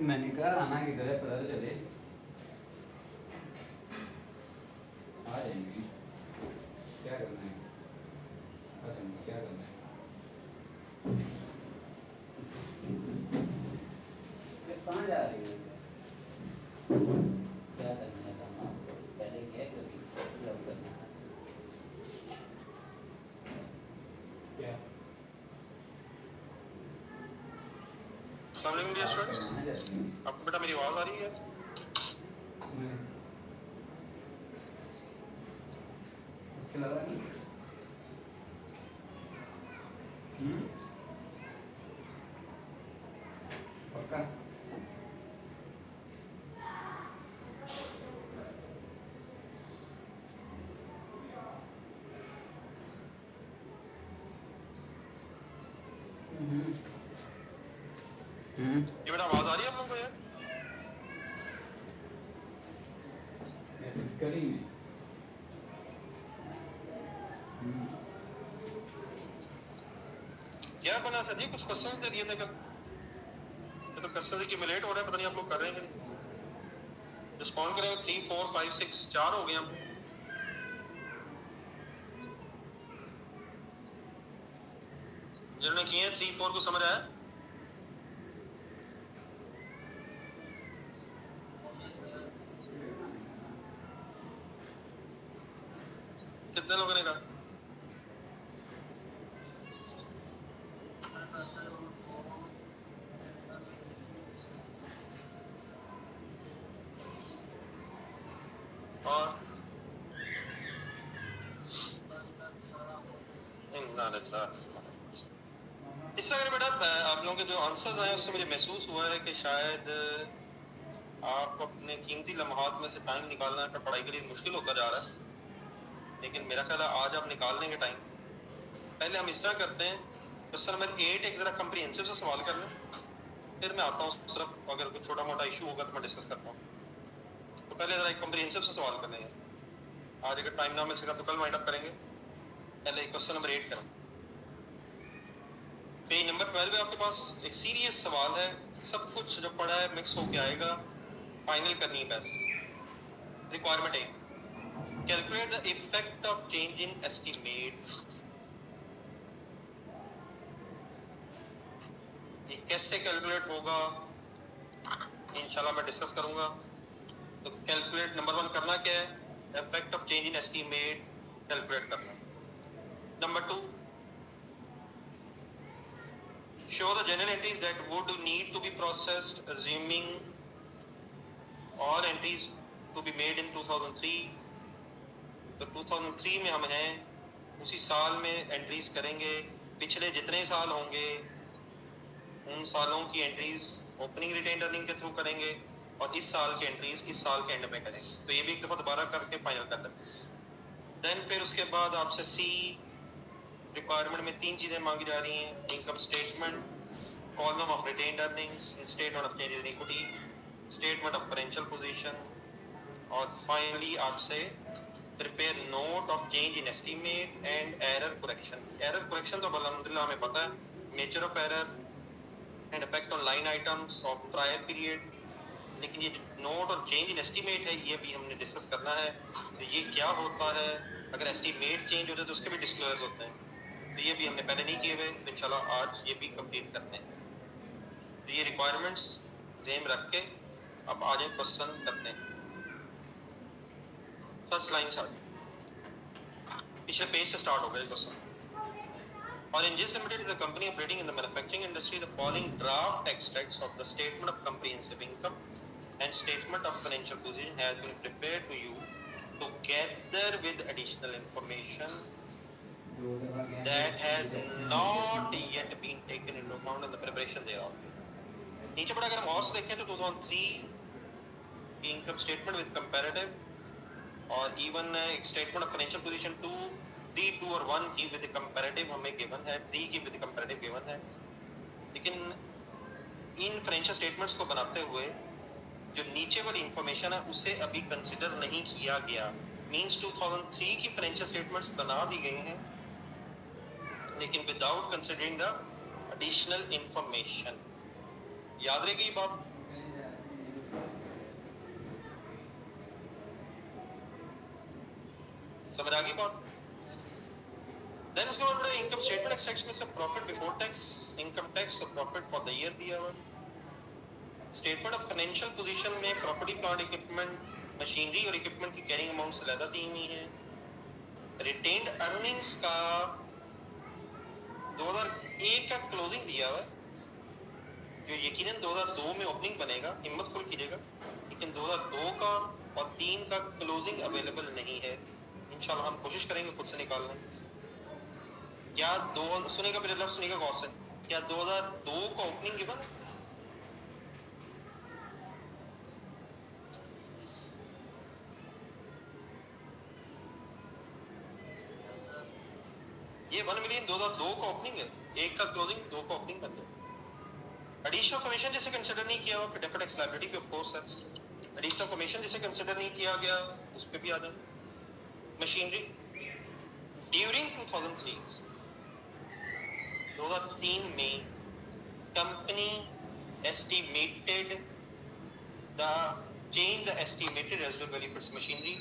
मैंने कहा आना की तरह पता तो चले आ जाएंगे। क्या करना है आ जाएंगे, क्या करना है कहाँ जा रही है क्या करना है काम आपको पहले क्या कभी लव करना है क्या अस्सलाम वालेकुम डियर आप स्टूडेंट्स, करवाना चाहती हैं आपको बेटा मेरी आवाज़ आ रही है? मैं उसके अलावा नहीं पक्का ये बेटा आवाज़ आ रही है आप लोगों को यार? करी में क्या बना सर जी, कुछ क्वेश्चंस दे दिए थे कल। ये तो क्वेश्चंस एक्यूमुलेट हो रहे हैं, पता नहीं आप लोग कर रहे हैं कि नहीं। रिस्पॉन्ड करेंगे 3 4 5 6 4 हो गए हम। जिन्होंने किए हैं 3 4 को समझ आया? कितने लोगों ने कहा? और इस तरह बेटा आप लोगों के जो आंसर्स आए उससे मुझे महसूस हुआ है कि शायद आपको अपने कीमती लम्हात में से टाइम निकालना का पढ़ाई के लिए मुश्किल होता जा रहा है, लेकिन मेरा ख्याल है आज आप निकाल लेंगे टाइम। पहले हम इस तरह करते हैं, क्वेश्चन नंबर 8 एक जरा कम्प्रीहेंसिव से सवाल कर लें, फिर मैं आता हूँ उस तरफ, अगर कुछ छोटा मोटा इशू होगा तो मैं डिस्कस करता हूँ। तो पहले जरा एक कम्प्रीहेंसिव से सवाल कर लेंगे, आज अगर टाइम ना मिल सका तो कल वाइंड अप करेंगे। पहले क्वेश्चन नंबर 8 करें, पेज नंबर 12 आपके पास एक सीरियस सवाल है, सब कुछ जो पढ़ा है मिक्स होके आएगा, फाइनल करनी है बस। रिक्वायरमेंट है, calculate the effect of change in estimate. ये कैसे कैलकुलेट होगा इंशाल्लाह मैं डिस्कस करूंगा। तो कैलकुलेट नंबर 1 करना क्या है, effect of change in estimate calculate करना। Number 2, show the journal entries that would need to be processed assuming all entries to be made in 2003। तो 2003 में हम हैं, उसी साल में एंट्रीज करेंगे, पिछले जितने साल होंगे उन सालों की एंट्रीज ओपनिंग रिटेन अर्निंग के थ्रू करेंगे और इस साल की एंट्रीज इस साल के एंड में करेंगे। तो ये भी एक दफा दोबारा करके फाइनल कर लेते हैं। देन फिर उसके बाद आपसे सी रिक्वायरमेंट में 3 चीजें मांगी जा रही हैं, income statement, column of retained earnings, statement of change in equity, statement of financial position, और फाइनली आपसे prepare note of change in estimate and error correction. Error correction तो अल्हम्दुलिल्लाह हमें पता है, nature of error and effect on line items of prior period, लेकिन ये note और चेंज इन एस्टीमेट है ये भी हमने डिस्कस करना है। तो ये क्या होता है, अगर एस्टीमेट चेंज होते हैं तो उसके भी डिस्क्लोजर्स होते हैं, तो ये भी हमने पहले नहीं किए हुए, तो इंशाल्लाह आज ये भी कंप्लीट करते हैं। तो ये रिक्वायरमेंट्स ज़हन रख के अब आज क्वेश्चन करते हैं। फर्स्ट लाइन स्टार्ट, पिछले पेज से स्टार्ट हो गया question. Oranges Limited is a company operating in the manufacturing industry. The following draft extracts of the statement of comprehensive income and statement of financial position has been prepared to you together with additional information that has not yet been taken into account in the preparation thereof. नीचे पढ़ा अगर हम और से देखें तो 2003 income statement with comparative और even एक स्टेटमेंट ऑफ फाइनेंशियल पोजीशन 2 3 2 और 1 की विद कंपैरेटिव हमें गिवन है, 3 की विद कंपैरेटिव गिवन है, लेकिन इन फाइनेंशियल स्टेटमेंट्स को बनाते हुए जो नीचे वाली इंफॉर्मेशन है उसे अभी कंसीडर नहीं किया गया। मींस 2003 की फाइनेंशियल स्टेटमेंट्स बना दी गई हैं लेकिन without considering the additional information. याद रहेगी बात, इसके बाद बड़ा इनकम स्टेटमेंट सेक्शन में इसका profit before tax, income tax और प्रॉफिट फॉर द ईयर दिया हुआ। स्टेटमेंट ऑफ फाइनेंशियल पोजीशन में प्रॉपर्टी प्लांट इक्विपमेंट, मशीनरी और इक्विपमेंट की कैरिंग अमाउंट से अलग दी हुई है। रिटेन्ड अर्निंग्स का 2001 का क्लोजिंग दिया हुआ है, जो यकीनन 2002 में ओपनिंग बनेगा, हिम्मत फुल कीजिएगा, लेकिन 2002 का और 3 का क्लोजिंग अवेलेबल नहीं है। इंशाल्लाह हम कोशिश करेंगे खुद से निकालने। क्या दो सुनेगा, मेरे लफ्ज सुनेगा गौर से, क्या 2002 का ओपनिंग गिवन है? ये 1 मिलियन 2002 का ओपनिंग है, 1 का क्लोजिंग, 2 का ओपनिंग बन गया। एडिशनल फॉर्मेशन जैसे कंसिडर नहीं किया हुआ, फिर डेफर्ड टैक्स लायबिलिटी भी ऑफ कोर्स है। एडिशनल फॉर्मेशन जैसे कंसिडर नहीं किया गया, उस पे भी आ जाए। मशीनरी ड्यूरिंग 2003 में company estimated the change the estimated residual value for its machinery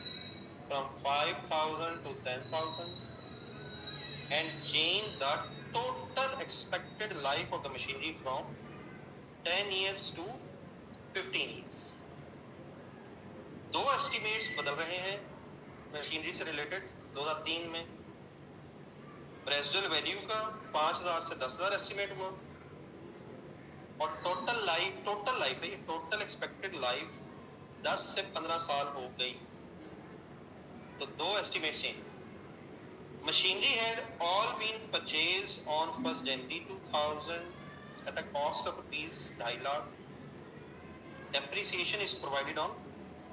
from 5,000 to 10,000 and change the total expected life of the machinery from 10 years to 15 years. दो एस्टिमेट्स बदल रहे हैं मशीनरी से रिलेटेड 2003 में। Residual value का 5,000 से 10,000 estimate हुआ और टोटल लाइफ है, टोटल एक्सपेक्टेड लाइफ 10 से 15 साल हो गई, तो दो estimate change. Machinery had all been purchased on 1st January 2000 at a cost of ₹2.5 lakh. Depreciation is provided on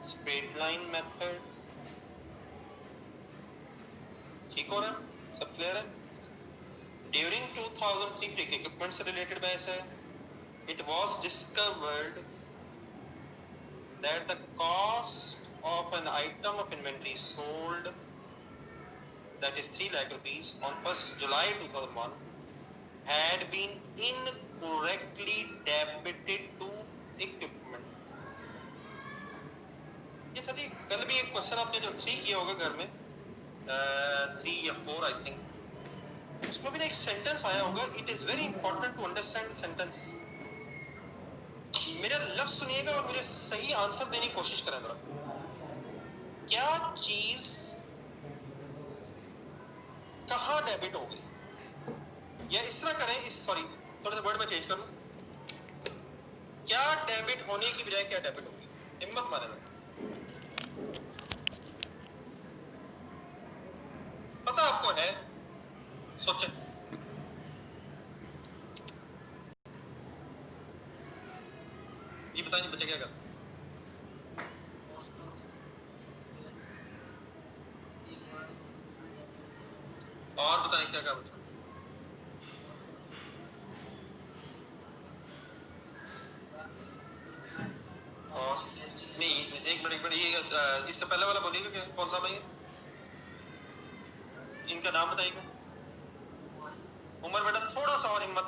straight line method. ठीक हो रहा है? सब क्लियर है? During 2003 equipment से related बहस है। It was discovered that the cost of an item of inventory sold, that is 3 lakh rupees, on 1st July 2001 had been incorrectly debited to equipment. ये सर कल भी एक क्वेश्चन आपने जो 3 किया होगा घर में, 3 या 4 आई थिंक, उसमें भी ना एक सेंटेंस आया होगा। It is very important to understand sentence. मेरा लफ्ज सुनिएगा और मुझे सही आंसर देने की कोशिश करें जरा। क्या चीज कहां डेबिट हो गई, या इस तरह करें, थोड़ा सा वर्ड में चेंज करूं, क्या डेबिट होने की बजाय क्या डेबिट होगी? हिम्मत मारे ना, पता आपको है, सोचें। ये बताइए बच्चे क्या कर, और बताएं क्या क्या बच्चा। और नहीं, एक मिनट ये इससे पहले वाला बोलिएगा क्या, कौन सा भाई? इनका नाम बताइएगा। उमर बेटा थोड़ा सा और हिम्मत,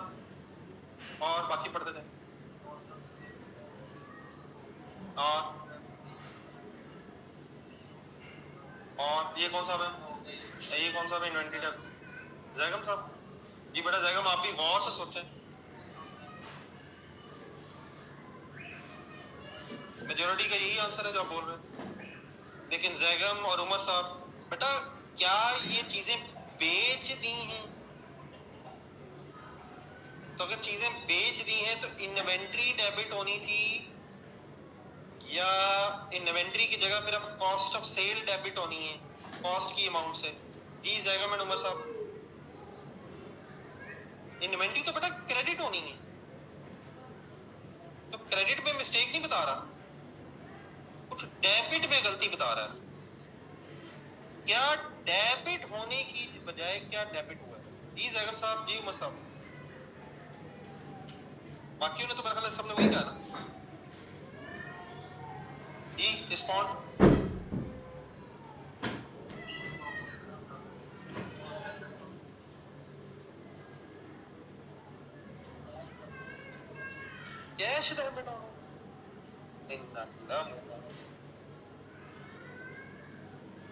और बाकी पढ़ते जाए। और ये कौन सा है? ये कौन सा है इन्वेंटरी टैब? जैगम साहब जी, बेटा जैगम आप भी गौर से सोचें। मेजोरिटी का यही आंसर है जो आप बोल रहे हैं, लेकिन जैगम और उमर साहब, बेटा क्या ये चीजें बेच दी हैं? तो अगर चीजें बेच दी हैं तो इन्वेंट्री डेबिट होनी थी, या इन्वेंट्री की जगह फिर अब कॉस्ट ऑफ सेल डेबिट होनी है, कॉस्ट की अमाउंट से। जी जैगम एंड उमर साहब, इन्वेंट्री तो बेटा क्रेडिट होनी है, तो क्रेडिट में मिस्टेक नहीं बता रहा, कुछ डेबिट में गलती बता रहा है। क्या डेबिट होने की बजाय क्या डेबिट हुआ है? जी जैगम साहब, जी उमर साहब, बाकी ने तो मेरे ख्याल सबने वही कहा ना। जी रिस्पॉन्ड। कैश डेबिट होना,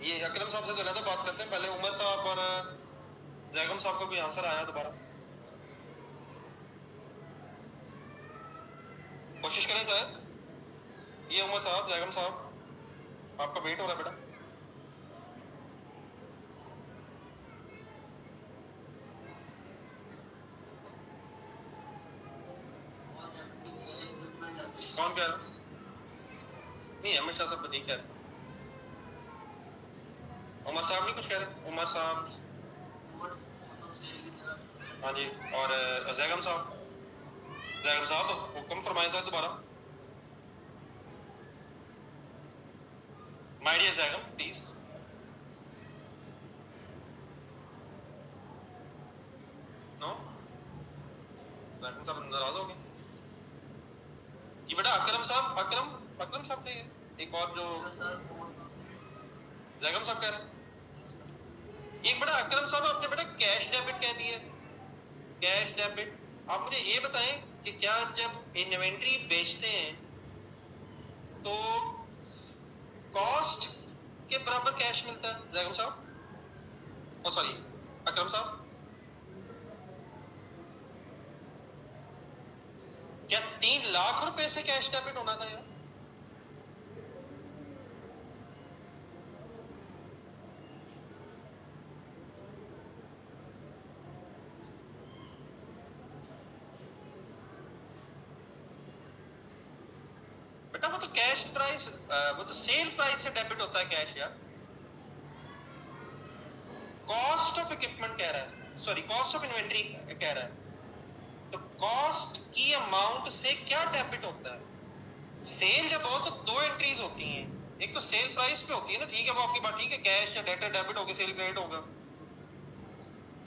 ये अकरम साहब से तो ज्यादा बात करते हैं, पहले उमर साहब और जैगम साहब का कोई आंसर आया दोबारा? कोशिश करें सर। ये उमर साहब, जैगम साहब, आपका वेट हो रहा है बेटा। कौन कह रहा? नहीं, अहमद शाह साहब नहीं कह रहे। उमर साहब नहीं कुछ कह रहे? उमर साहब, हाँ जी। और जैगम साहब, जैगम साहब हुक्म फरमाए सर दोबारा। My dear Zaigham please. No, Zaigham साहब नाराज हो गए। ये बेटा अकरम साहब, अकरम साहब थे एक और जो जैगम साहब कह रहे हैं। एक बेटा अकरम साहब आपने बेटा कैश डेबिट कह दिया, कैश डेबिट। आप मुझे ये बताएं कि क्या जब इन्वेंट्री बेचते हैं तो कॉस्ट के बराबर कैश मिलता है जैगम साहब? ओ सॉरी अकरम साहब, क्या 3 लाख रुपए से कैश डेबिट होना था यार? बेटा वो तो कैश प्राइस, वो तो सेल प्राइस से डेबिट होता है कैश यार। कॉस्ट ऑफ इक्विपमेंट कह रहा है, सॉरी कॉस्ट ऑफ इन्वेंट्री कह रहा है। तो कॉस्ट की अमाउंट से क्या डेबिट होता है? सेल जब हो तो 2 एंट्रीज होती हैं, एक तो सेल प्राइस पे होती है ना, ठीक है वो आपकी बात ठीक है, कैश या डेटर डेबिट होगा, सेल क्रेडिट होगा।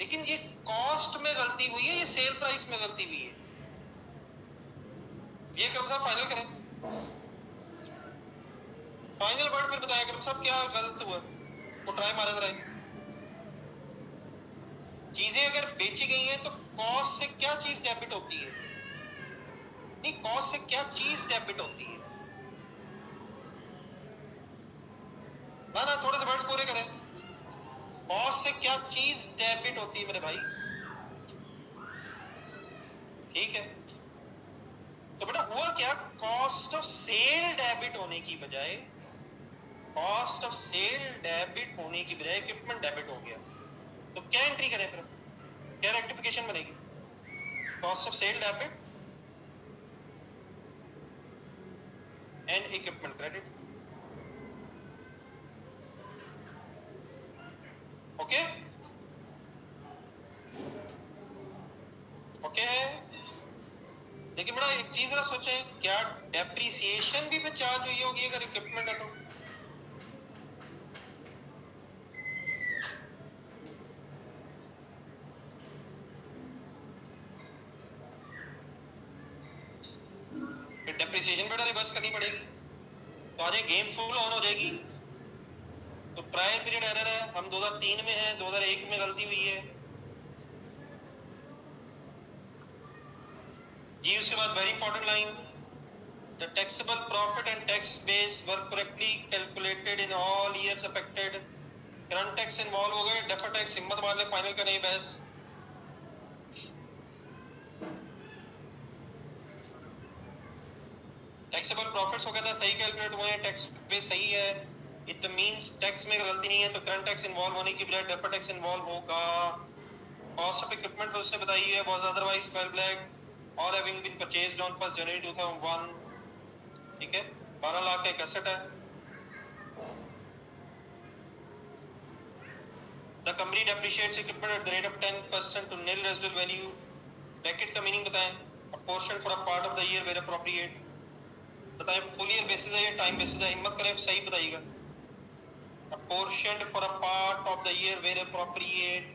लेकिन ये कॉस्ट में गलती हुई है, ये सेल प्राइस में गलती हुई है। ये करम साहब फाइनल करें, फाइनल वर्ड फिर बताएं करम साहब क्या गलत हुआ, वो ट्राई मारे जरा। चीजें अगर बेची गई हैं तो कॉस्ट से क्या चीज डेबिट होती है? नहीं, कॉस्ट से क्या चीज डेबिट होती है? ना ना, थोड़े से वर्ड्स पूरे करें। कॉस्ट से क्या चीज डेबिट होती है मेरे भाई? ठीक है, तो बेटा हुआ क्या, कॉस्ट ऑफ सेल डेबिट होने की बजाय, कॉस्ट ऑफ सेल डेबिट होने की बजाय इक्विपमेंट डेबिट हो गया। तो क्या एंट्री करें फिर, क्या रेक्टिफिकेशन बनेगी? Cost of sale debit and equipment credit. Okay okay है। लेकिन बेटा एक चीज जरा सोचें, क्या डेप्रिसिएशन भी फिर चार्ज हुई होगी अगर इक्विपमेंट है तो? फिर डेप्रिसिएशन बेटा रिवर्स करनी पड़ेगी। तो आज गेम फुल ऑन हो जाएगी। तो प्रायर पीरियड एरर है, हम 2003 में हैं, 2001 में गलती हुई है जी। उसके बाद very important line, the taxable profit and tax base were correctly calculated in all years affected। Current tax involve हो गए, डेफर्ड टैक्स हिम्मत मार ले, फाइनल का नहीं बहस। टैक्सेबल प्रॉफिट्स हो गया था, सही कैलकुलेट हुए हैं, टैक्स बेस सही है, इट मींस टैक्स में गलती नहीं है, तो करंट टैक्स इन्वॉल्व होने की बजाय डेफर्ड टैक्स इन्वॉल्व होगा। कॉस्ट ऑफ इक्विपमेंट उसने बताई है, वाज अदरवाइज वेल ब्लैक और हैविंग बीन परचेज्ड ऑन 1 जनवरी 2001। ठीक है, 12 लाख का एक एसेट है। The company depreciates equipment at the rate of 10% to nil residual value। Bracket का मीनिंग बताएं। A portion for a part of the year where appropriate। बताएं full year basis है या टाइम बेसिस है, हिम्मत करें सही बताइएगा। A portion for a part of the year where appropriate,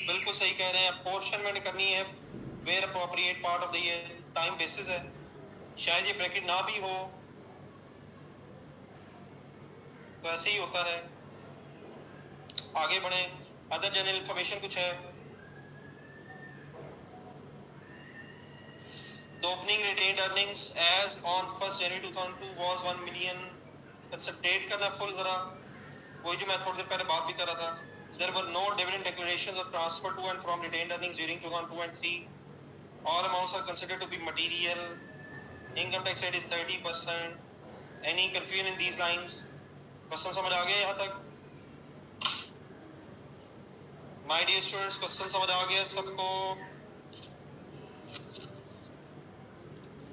बिल्कुल सही कह रहे हैं, पोर्शन में करनी है where appropriate part of the year, time basis है। शायद ये ब्रैकेट ना भी हो तो ऐसे ही होता है। आगे बढ़े, अदर जनरल इंफॉर्मेशन कुछ है। The opening retained earnings as on 1 January 2002 was 1 million। Concentrate करना फुल जरा, वही जो मैं थोड़ी देर पहले बात भी कर रहा था। There were no dividend declarations or transfer to and from retained earnings during 2002 and 3. All amounts are considered to be material. Income tax rate is 30%. Any confusion in these lines? Question समझ आ गया यहाँ तक? My dear students, question समझ आ गया सबको?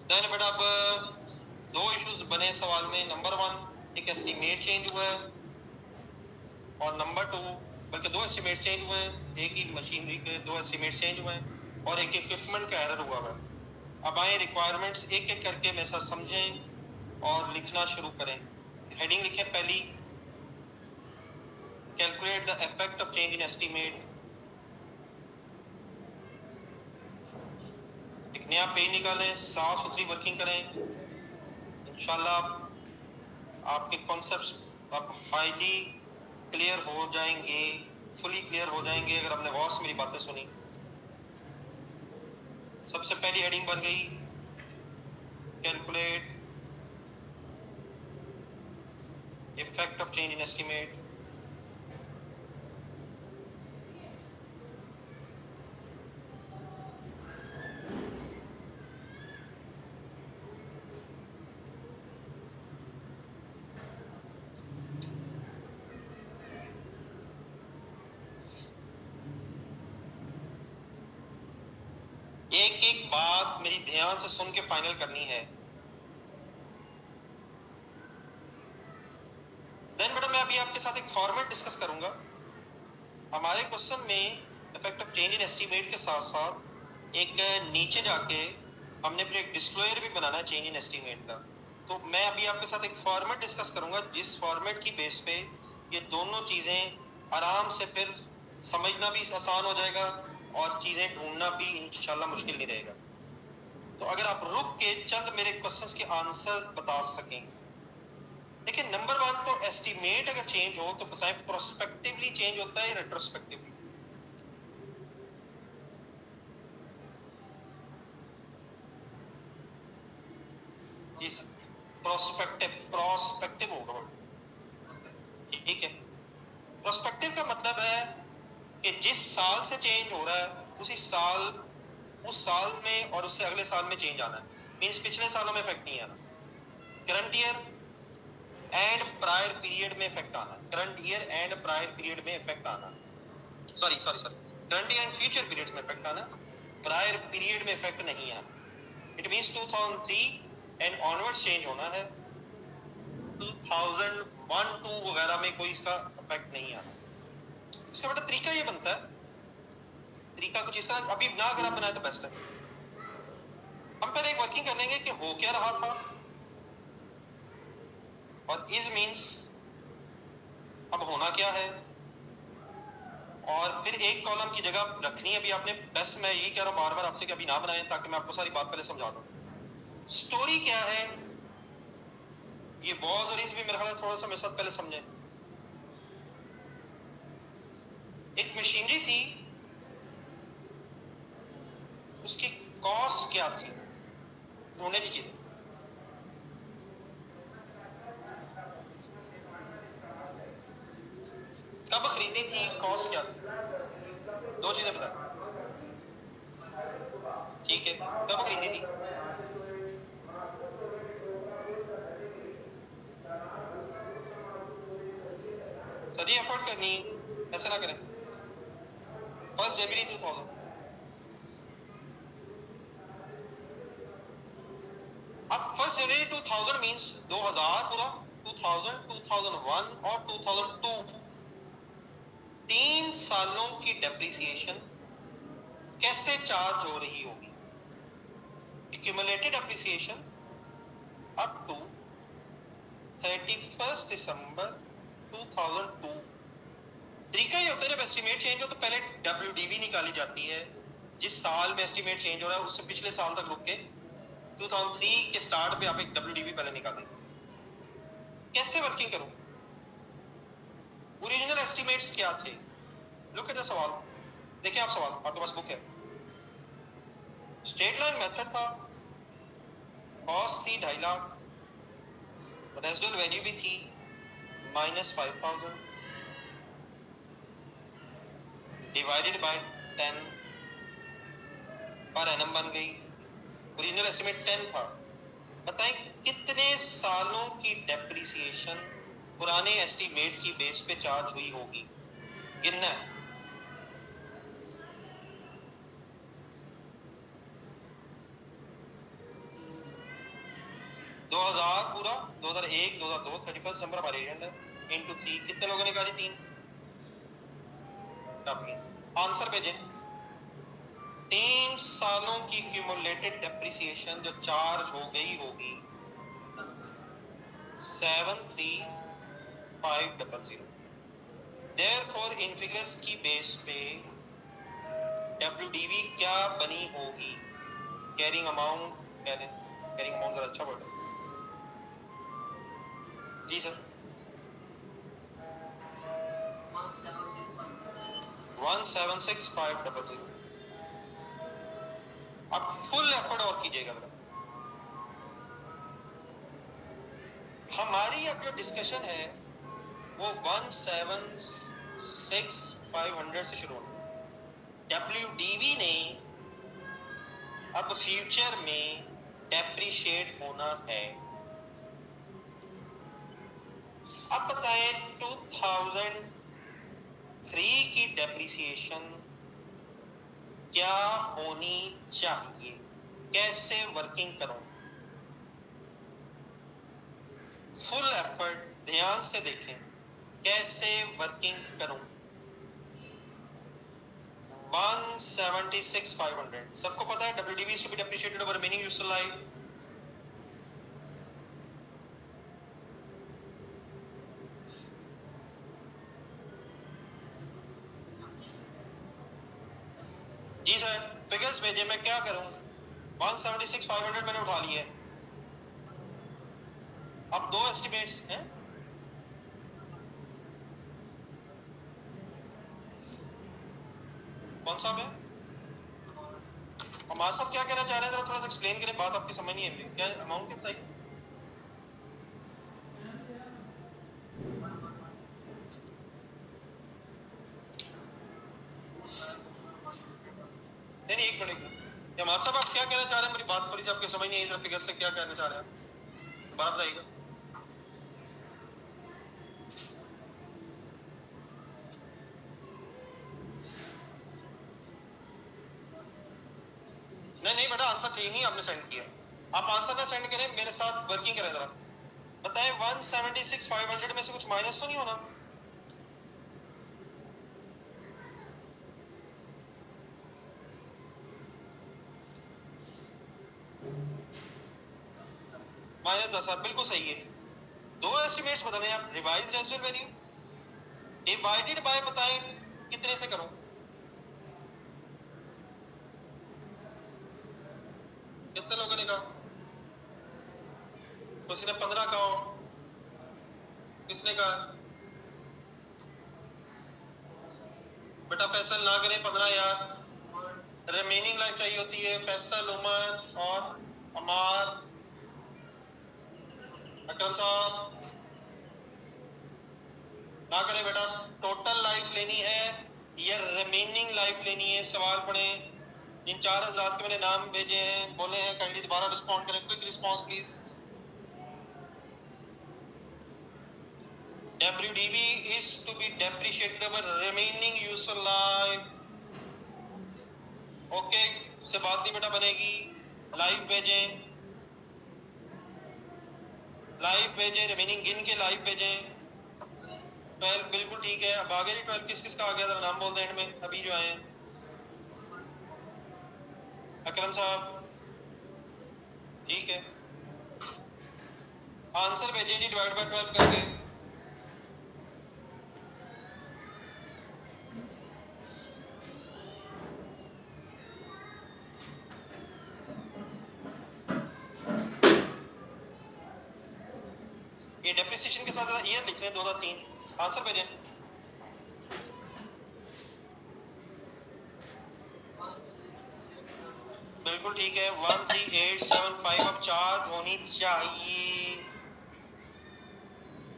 Then बेटा अब दो इश्यूज बने सवाल में. नंबर 1, एक एस्टीमेट चेंज हुआ है, और नंबर 2, बल्कि दो एस्टीमेट चेंज हुए हैं. एक ही मशीनरी के दो एस्टीमेट चेंज हुए हैं, और एक इक्विपमेंट का एरर हुआ है. अब आए रिक्वायरमेंट्स एक एक करके मेरे साथ समझें और लिखना शुरू करें. हेडिंग लिखें पहली, calculate the effect of change in estimate. एक नया पेज निकालें, साफ सुथरी वर्किंग करें. इंशाल्लाह आपके कॉन्सेप्ट्स अब हाईली क्लियर हो जाएंगे, फुली क्लियर हो जाएंगे अगर आपने गौर से मेरी बातें सुनी. सबसे पहली हेडिंग बन गई, calculate effect of change in estimate. एक एक बात मेरी ध्यान से सुन के फाइनल करनी है. देन बेटा मैं अभी आपके साथ एक फॉर्मेट डिस्कस करूंगा. हमारे क्वेश्चन में effect of change in estimate के साथ साथ एक नीचे जाके हमने फिर एक डिस्क्लोजर भी बनाना है चेंज इन एस्टीमेट का. तो मैं अभी आपके साथ एक फॉर्मेट डिस्कस करूंगा, जिस फॉर्मेट की बेस पे ये दोनों चीजें आराम से फिर समझना भी आसान हो जाएगा और चीजें ढूंढना भी इंशाल्लाह मुश्किल नहीं रहेगा. तो अगर आप रुक के चंद मेरे क्वेश्चंस के आंसर बता सकें. देखिए नंबर 1 तो एस्टीमेट अगर चेंज हो तो बताएं प्रोस्पेक्टिवली चेंज होता है या रेट्रोस्पेक्टिवली? जी सर, प्रोस्पेक्टिव होगा. ठीक है, प्रोस्पेक्टिव का मतलब है कि जिस साल से चेंज हो रहा है उसी साल, उस साल में और उससे अगले साल में चेंज आना है. मींस पिछले सालों में इफेक्ट नहीं आना. Current year and prior period में इफेक्ट आना. Current year and prior period में इफेक्ट आना. Sorry current year and future periods में इफेक्ट आना, प्रायर पीरियड में इफेक्ट नहीं आना. It means 2003 and onwards change होना है. 2001-2 वगैरह में कोई इसका इफेक्ट नहीं आना. इसका बड़ा तरीका ये बनता है, तरीका कुछ इस तरह, अभी ना अगर आप बनाए तो बेस्ट है. हम पहले एक वर्किंग कर लेंगे कि हो क्या रहा था, और इज मींस अब होना क्या है, और फिर एक कॉलम की जगह रखनी है अभी आपने. बेस्ट मैं यही कह रहा हूँ बार बार आपसे कि अभी ना बनाएं, ताकि मैं आपको सारी बात पहले समझा दूं. स्टोरी क्या है, ये वॉज और इज भी मेरे ख्याल थोड़ा सा मेरे साथ पहले समझें. एक मशीनरी थी, उसकी कॉस्ट क्या थी, ढूंढने की चीजें. कब खरीदी थी, कॉस्ट क्या थी, दो चीजें बता. ठीक है, कब खरीदी थी? सर ये अफोर्ड करनी, ऐसा ना करें. 1 जनवरी 2000. अब 1 जनवरी 2000 मींस 2000 पूरा, 2000, 2001 और 2002, 3 सालों की डेप्रिसिएशन कैसे चार्ज हो रही होगी. एक्यूमुलेटेड डेप्रिसिएशन अप टू 31 दिसंबर 2002. तरीका ये होता है जब एस्टीमेट चेंज हो तो पहले WDV निकाली जाती है. जिस साल में एस्टीमेट चेंज हो रहा है उससे पिछले साल तक रुक के 2003 के स्टार्ट पे आप एक WDV पहले निकालें. कैसे वर्किंग करूं? ओरिजिनल एस्टीमेट्स क्या थे? लुक एट द सवाल. देखिए आप सवाल, आपके पास बुक है. स्ट्रेट लाइन मेथड था, कॉस्ट थी 2.5 लाख, रेजिडुअल वैल्यू भी थी -5000. डिवाइडेड बाय 10 पर एनम बन गई। ओरिजिनल एस्टिमेट 10 था। बताएं कितने सालों की डेप्रिसिएशन पुराने एस्टिमेट की बेस पे चार्ज हुई होगी, गिनना है। पूरा 2001 2002 31 दिसंबर हमारे एजेंट है, इंटू 3 कितने लोगों ने निकाली? 3। काफी। आंसर भेजें। 3 सालों की क्यूमुलेटेड डेप्रिसिएशन जो चार्ज हो गई होगी 73500। देयरफॉर इन फिगर्स की बेस पे WDV क्या बनी होगी? कैरिंग अमाउंट, कैरिंग अमाउंट जरा अच्छा वर्ड है जी सर। 176,500। अब फुल एफर्ट और कीजिएगा बेटा। हमारी अब जो डिस्कशन है वो 176,500 से शुरू होना। WDV ने अब फ्यूचर में डेप्रिशिएट होना है। अब बताएं 2003 की डेप्रिसिएशन क्या होनी चाहिए, कैसे वर्किंग करूं? फुल एफर्ट ध्यान से देखें, कैसे वर्किंग करूं? 176,500 सबको पता है WDV is to be depreciated over remaining useful life। Ji sir figures भेजे, मैं क्या करूं? 176,500 मैंने उठा लिया है। अब दो एस्टिमेट्स हैं, कौन सा है? हमारे साहब क्या कहना चाह रहे हैं, जरा थोड़ा सा एक्सप्लेन करें, बात आपकी समझ नहीं है। क्या अमाउंट कितना है? नहीं एक मिनट, हमारे साहब आप क्या कहना चाह रहे हैं? मेरी बात थोड़ी सी आपकी समझ नहीं आई, इधर फिगर से क्या कहना चाह रहे हैं बात बताइएगा। नहीं बेटा आंसर ठीक नहीं आपने सेंड किया। आप आंसर ना सेंड करें, मेरे साथ वर्किंग करें जरा। बताएं 176,500 में से कुछ माइनस तो नहीं होना? -10,000 बिल्कुल सही है। दो एस्टिमेट्स बताएं आप, revised residual value divided by, बताएं कितने से करूं? कितने लोगों ने कहा? किसी ने 15 कहा, किसने कहा? बेटा फैसल ना करें 15 यार, रिमेनिंग लाइफ चाहिए होती है। फैसल, उमर और अमार, अकरम साहब ना करें बेटा। टोटल लाइफ लेनी है या रिमेनिंग लाइफ लेनी है? सवाल पढ़े। जिन 4 हज़रात के मैंने नाम भेजे हैं, बोले हैं, काइंडली दोबारा रिस्पॉन्ड करें। Quick response please. WDV is to be depreciated over remaining useful life। Okay से बात नहीं बेटा बनेगी। लाइफ भेजें, लाइफ भेजें, रिमेनिंग गिन के लाइफ भेजें। 12 बिल्कुल ठीक है। अब आगे 12 किस किस का आ गया, जरा नाम बोल दें एंड में, अभी जो आए हैं। अकरम साहब ठीक है, आंसर भेजिए जी डिवाइड बाय 12 करके। ये डेप्रिसिएशन के साथ ईयर लिख लें 2003। आंसर भेजें। बिल्कुल ठीक है। 13875 अब चार्ज होनी चाहिए,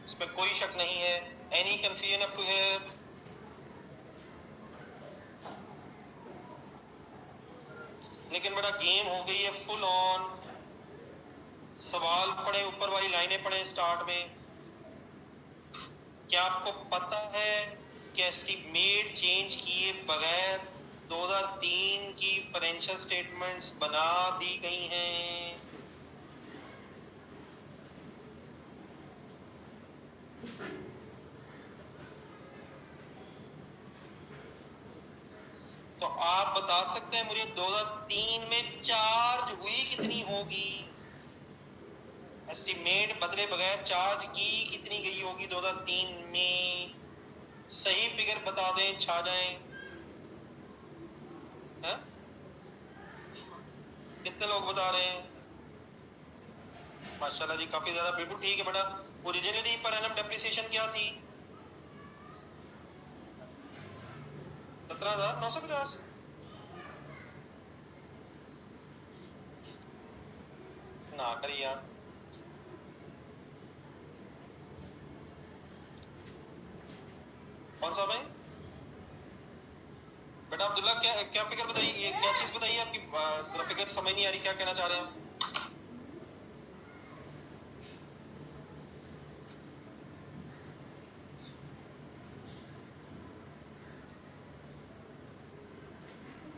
इसमें कोई शक नहीं है। Any confusion up to here? लेकिन बड़ा गेम हो गई है फुल ऑन। सवाल पढ़े, ऊपर वाली लाइनें पढ़े स्टार्ट में। क्या आपको पता है कि एस्टीमेट चेंज किए बगैर 2003 की फाइनेंशियल स्टेटमेंट्स बना दी गई हैं? तो आप बता सकते हैं मुझे 2003 में चार्ज हुई कितनी होगी? एस्टीमेट बदले बगैर चार्ज की कितनी गई होगी 2003 में? सही फिगर बता दें, छा जाएं। है? कितने लोग बता रहे हैं? माशाल्लाह जी, काफी ज्यादा। बिल्कुल ठीक है बेटा। ओरिजिनली पर एनम डेप्रिसिएशन क्या थी? 17,950। ना करिए यार। कौन सा भाई? बेटा अब्दुल्ला, क्या क्या फिगर बताइए, क्या चीज बताइए आपकी? फिगर समझ नहीं आ रही, क्या कहना चाह रहे हैं?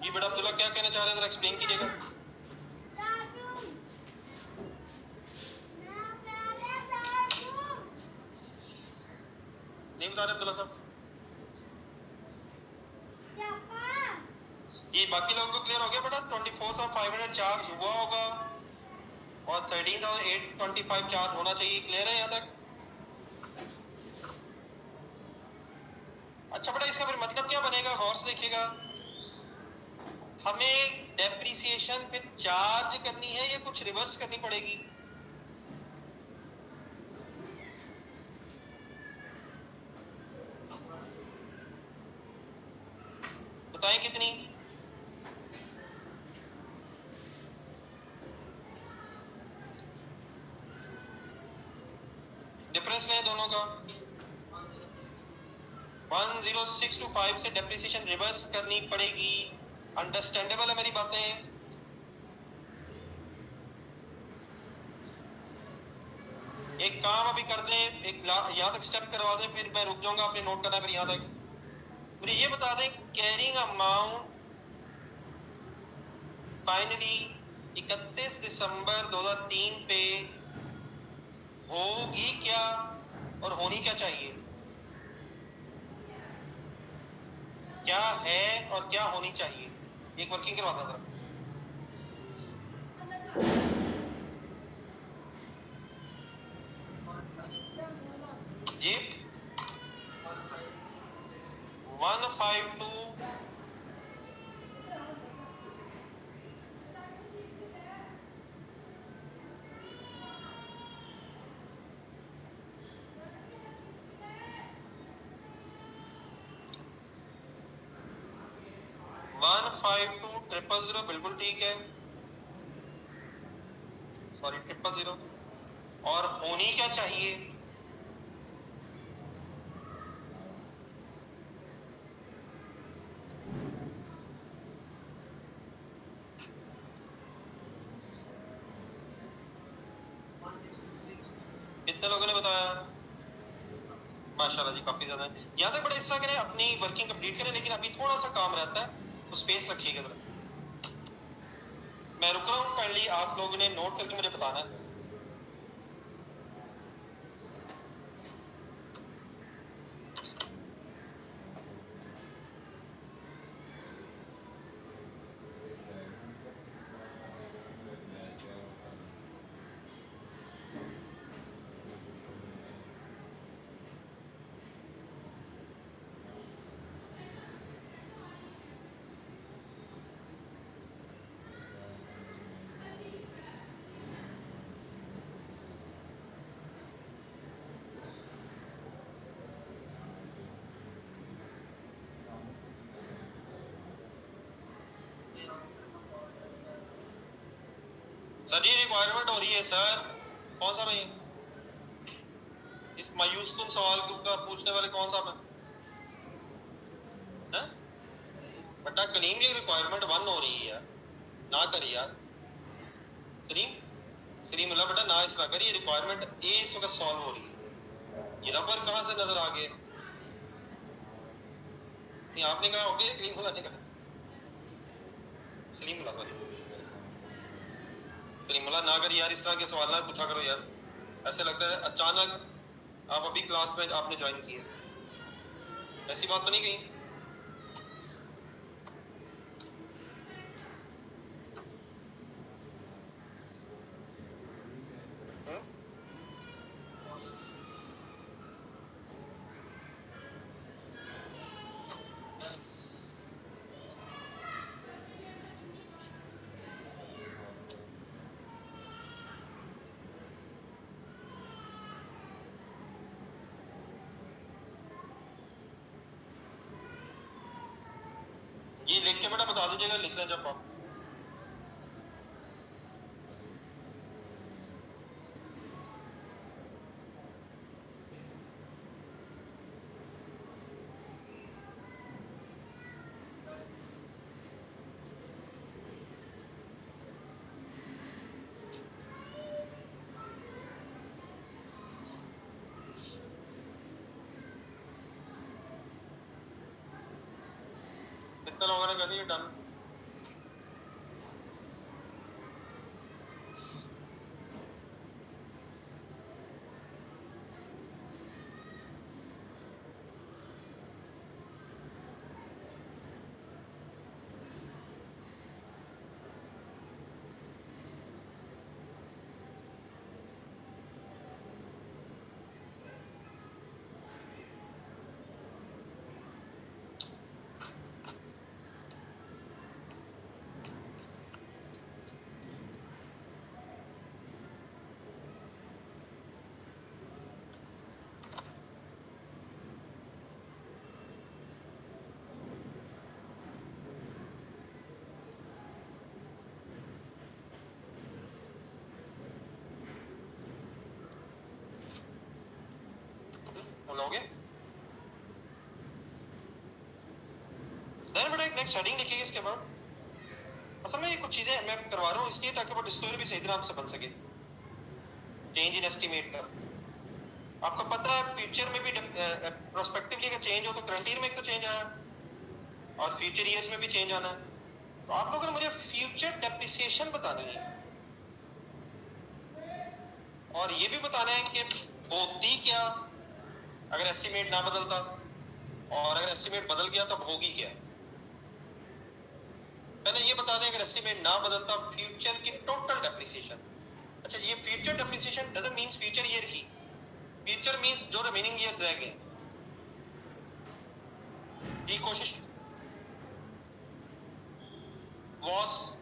जी बेटा अब्दुल्ला, क्या कहना चाह रहे हैं, जरा एक्सप्लेन कीजिएगा। नहीं बता रहे अब्दुल्ला साहब जी? बाकी लोगों को क्लियर हो गया बेटा? 24,500 चार्ज हुआ होगा और 13,825 चार्ज होना चाहिए। क्लियर है यहाँ तक? अच्छा बेटा, इसका फिर मतलब क्या बनेगा, गौर से देखिएगा। हमें डेप्रिसिएशन फिर चार्ज करनी है या कुछ रिवर्स करनी पड़ेगी? बताएं कितनी? डिफरेंस लें दोनों का। 10625 से डेप्रिसिएशन रिवर्स करनी पड़ेगी। अंडरस्टैंडेबल है मेरी बातें? एक काम अभी कर दें, एक यहाँ तक स्टेप करवा दें, फिर मैं रुक जाऊंगा, आपने नोट करना है फिर यहाँ तक। मुझे ये बता दें, कैरिंग अमाउंट फाइनली 31 दिसंबर 2003 पे होगी क्या और होनी क्या चाहिए? क्या है और क्या होनी चाहिए? एक वर्किंग करवाता था जी। 152 152,000, बिल्कुल ठीक है। सॉरी 000। और होनी क्या चाहिए? कितने लोगों ने बताया? माशाल्लाह जी, काफी ज्यादा है। यहाँ तक बड़ा इस तरह करें, अपनी वर्किंग कंप्लीट करें, लेकिन अभी थोड़ा सा काम रहता है, तो स्पेस रखिएगा जरा। मैं रुक रहा हूँ, काइंडली आप लोगों ने नोट करके मुझे बताना है। सर जी, रिक्वायरमेंट हो रही है सर। कौन सा भाई? इस मायूस कुन सवाल का पूछने वाले कौन सा है? बेटा कलीम, ये रिक्वायरमेंट 1 हो रही है। ना कर यार सलीमुल्लाह बेटा, ना इस तरह कर, ये रिक्वायरमेंट ए इस वक्त सॉल्व हो रही है, ये रबर कहाँ से नजर आ गए? नहीं आपने कहा ओके, सलीमुल्लाह ने कहा, सलीमुल्लाह सॉरी सलीमुल्लाह ना कर यार, इस तरह के सवाल ना पूछा करो यार, ऐसे लगता है अचानक आप अभी क्लास में आपने ज्वाइन किया, ऐसी बात तो नहीं कही। ये लिख के बेटा बता दीजिएगा, लिख लें जब आप। कितने लोगों ने कर दिया डन? बोलोगे देन बेटा एक नेक्स्ट हेडिंग लिखिए इसके बाद। असल में ये कुछ चीजें मैं करवा रहा हूँ इसलिए ताकि वो डिस्क्लोजर भी सही तरह से बन सके। चेंज इन एस्टीमेट का आपको पता है, फ्यूचर में भी प्रोस्पेक्टिवली अगर चेंज हो तो करंट ईयर में तो चेंज आया और फ्यूचर ईयर्स में भी चेंज आना है। तो आप लोगों ने मुझे फ्यूचर डेप्रिसिएशन बतानी है और ये भी बताना है कि होती क्या अगर एस्टीमेट ना बदलता, और अगर एस्टीमेट बदल गया तब होगी क्या। पहले ये बता दें, अगर एस्टीमेट ना बदलता फ्यूचर की टोटल डेप्रिसिएशन। अच्छा, ये future depreciation doesn't means future year की, फ्यूचर मींस जो रिमेनिंग ईयर्स रह गए। ये कोशिश वॉस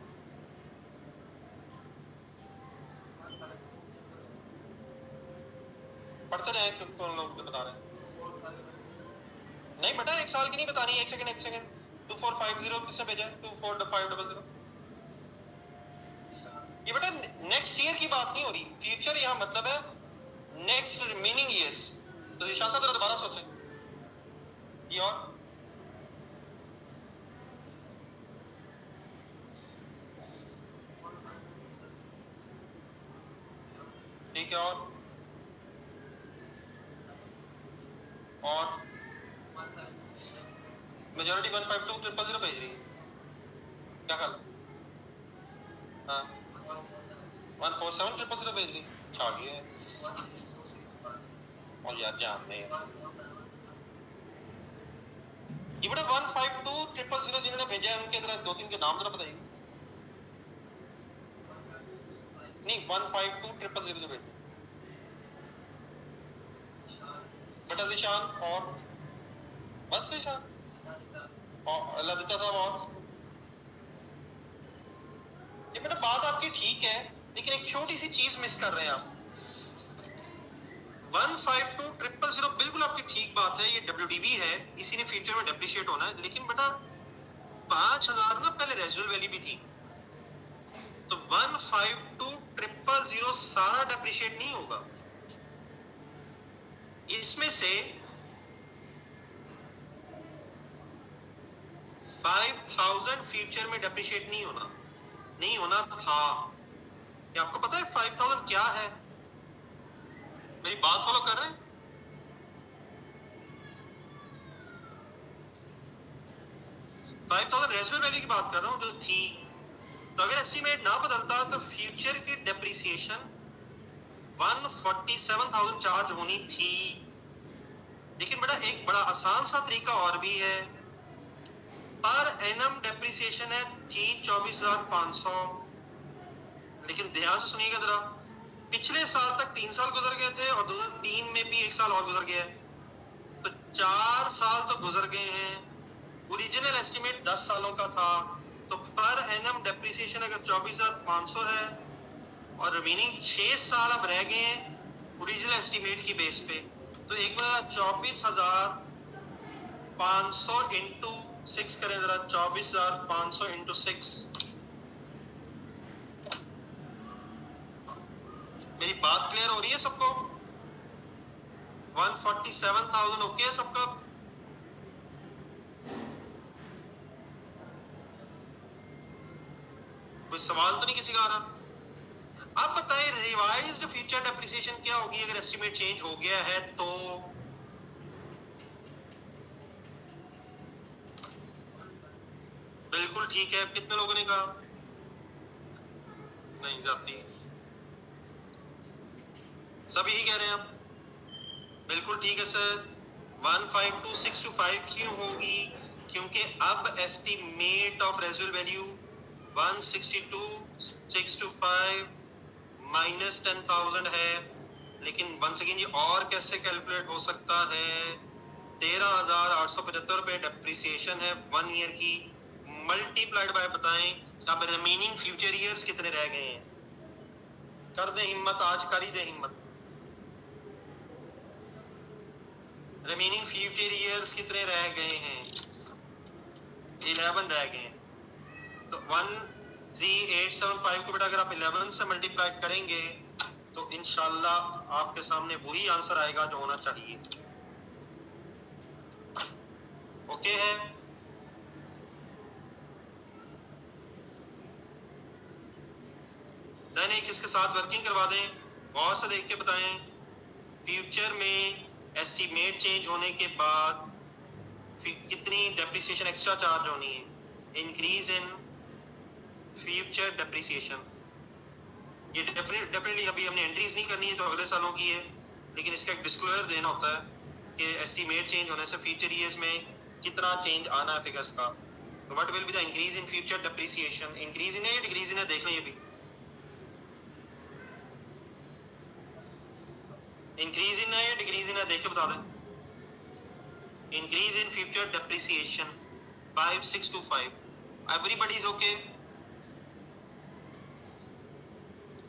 पढ़ते रहे, कौन लोग बता रहे हैं। नहीं बेटा एक साल की नहीं बतानी, एक सेकंड 2450 किसने भेजा है? 24500। ये बेटा नेक्स्ट ईयर की बात नहीं हो रही, फ्यूचर यहाँ मतलब है नेक्स्ट रिमेनिंग ईयर्स। तो ईशान साहब दोबारा सोचें ये, और ठीक है, और मेजॉरिटी 152000 भेज रही है, क्या ख्याल? हाँ 147000 भेज रही, छा गया है। और यार जानते हैं ये बेटा 152000 जिन्होंने भेजा है उनके जरा दो तीन के नाम जरा बताइए। नहीं 152000 भेजा बेटा जिशान और बस जिशान और ललिता साहब। और ये बेटा बात आपकी ठीक है लेकिन एक छोटी सी चीज मिस कर रहे हैं आप। 152000 बिल्कुल आपकी ठीक बात है, ये WDV है, इसी ने फ्यूचर में डेप्रिशिएट होना है। लेकिन बेटा 5000 ना पहले रेजिडुअल वैल्यू भी थी, तो 152000 सारा डेप्रिशिएट नहीं होगा, इसमें से 5000 फ्यूचर में डेप्रिशिएट नहीं होना, नहीं होना था। क्या आपको पता है 5000 क्या है? मेरी बात फॉलो कर रहे हैं? 5000 रेजिडुअल वैल्यू की बात कर रहा हूं जो थी। तो अगर एस्टीमेट ना बदलता तो फ्यूचर की डेप्रिसिएशन 147,000 चार्ज होनी थी। लेकिन बेटा एक बड़ा आसान सा तरीका और भी है। पर एनम डेप्रिसिएशन है थी 24,500। लेकिन ध्यान से सुनिएगा जरा, पिछले साल तक 3 साल गुजर गए थे और 2003 में भी 1 साल और गुजर गया है, तो 4 साल तो गुजर गए हैं। ओरिजिनल एस्टिमेट 10 सालों का था, तो पर एनम डेप्रिसिएशन अगर 24,500 है और रिमेनिंग 6 साल अब रह गए हैं ओरिजिनल एस्टिमेट की बेस पे, तो एक बार 24,500 इंटू 6 करें जरा, 24,500 इंटू 6। मेरी बात क्लियर हो रही है सबको? 147,000 ओके है सबका? कोई सवाल तो नहीं किसी का आ रहा? आप बताइए रिवाइज्ड फ्यूचर डेप्रिसिएशन क्या होगी अगर एस्टिमेट चेंज हो गया है तो? बिल्कुल ठीक है। कितने लोगों ने कहा नहीं जाती? सब यही कह रहे हैं आप? बिल्कुल ठीक है सर। 152,625 क्यों होगी? क्योंकि अब estimate of residual value 162,625 minus 10,000 है। लेकिन वंस अगेन ये और कैसे कैलकुलेट हो सकता है? 13,875 रुपए डेप्रिसिएशन है 1 ईयर की, मल्टीप्लाइड बाय बताएं अब रिमेनिंग फ्यूचर ईयर्स कितने रह गए हैं। कर दे हिम्मत, आज कर ही दे हिम्मत। रिमेनिंग फ्यूचर ईयर्स कितने रह गए हैं? 11 रह गए हैं। तो 13875 को बेटा अगर आप 11 से मल्टीप्लाई करेंगे तो इंशाल्लाह आपके सामने वही आंसर आएगा जो होना चाहिए। ओके है? देन एक इसके साथ वर्किंग करवा दें, गौर से देख के बताएं। फ्यूचर में एस्टीमेट चेंज होने के बाद कितनी डेप्रिसिएशन एक्स्ट्रा चार्ज होनी है? Increase in future depreciation. ये डेफिनेटली अभी हमने एंट्रीज नहीं करनी है तो अगले सालों की है, लेकिन इसका एक डिस्क्लोजर देना होता है कि एस्टीमेट चेंज होने से फ्यूचर ईयर्स में कितना चेंज आना है फिगर्स का। तो what will be the increase in future depreciation? Increase in है या डिक्रीज इन है देख लें। ये भी इंक्रीज इन है या डिक्रीज इन है देख के बता दें। Increase in future depreciation 5625। Everybody is okay?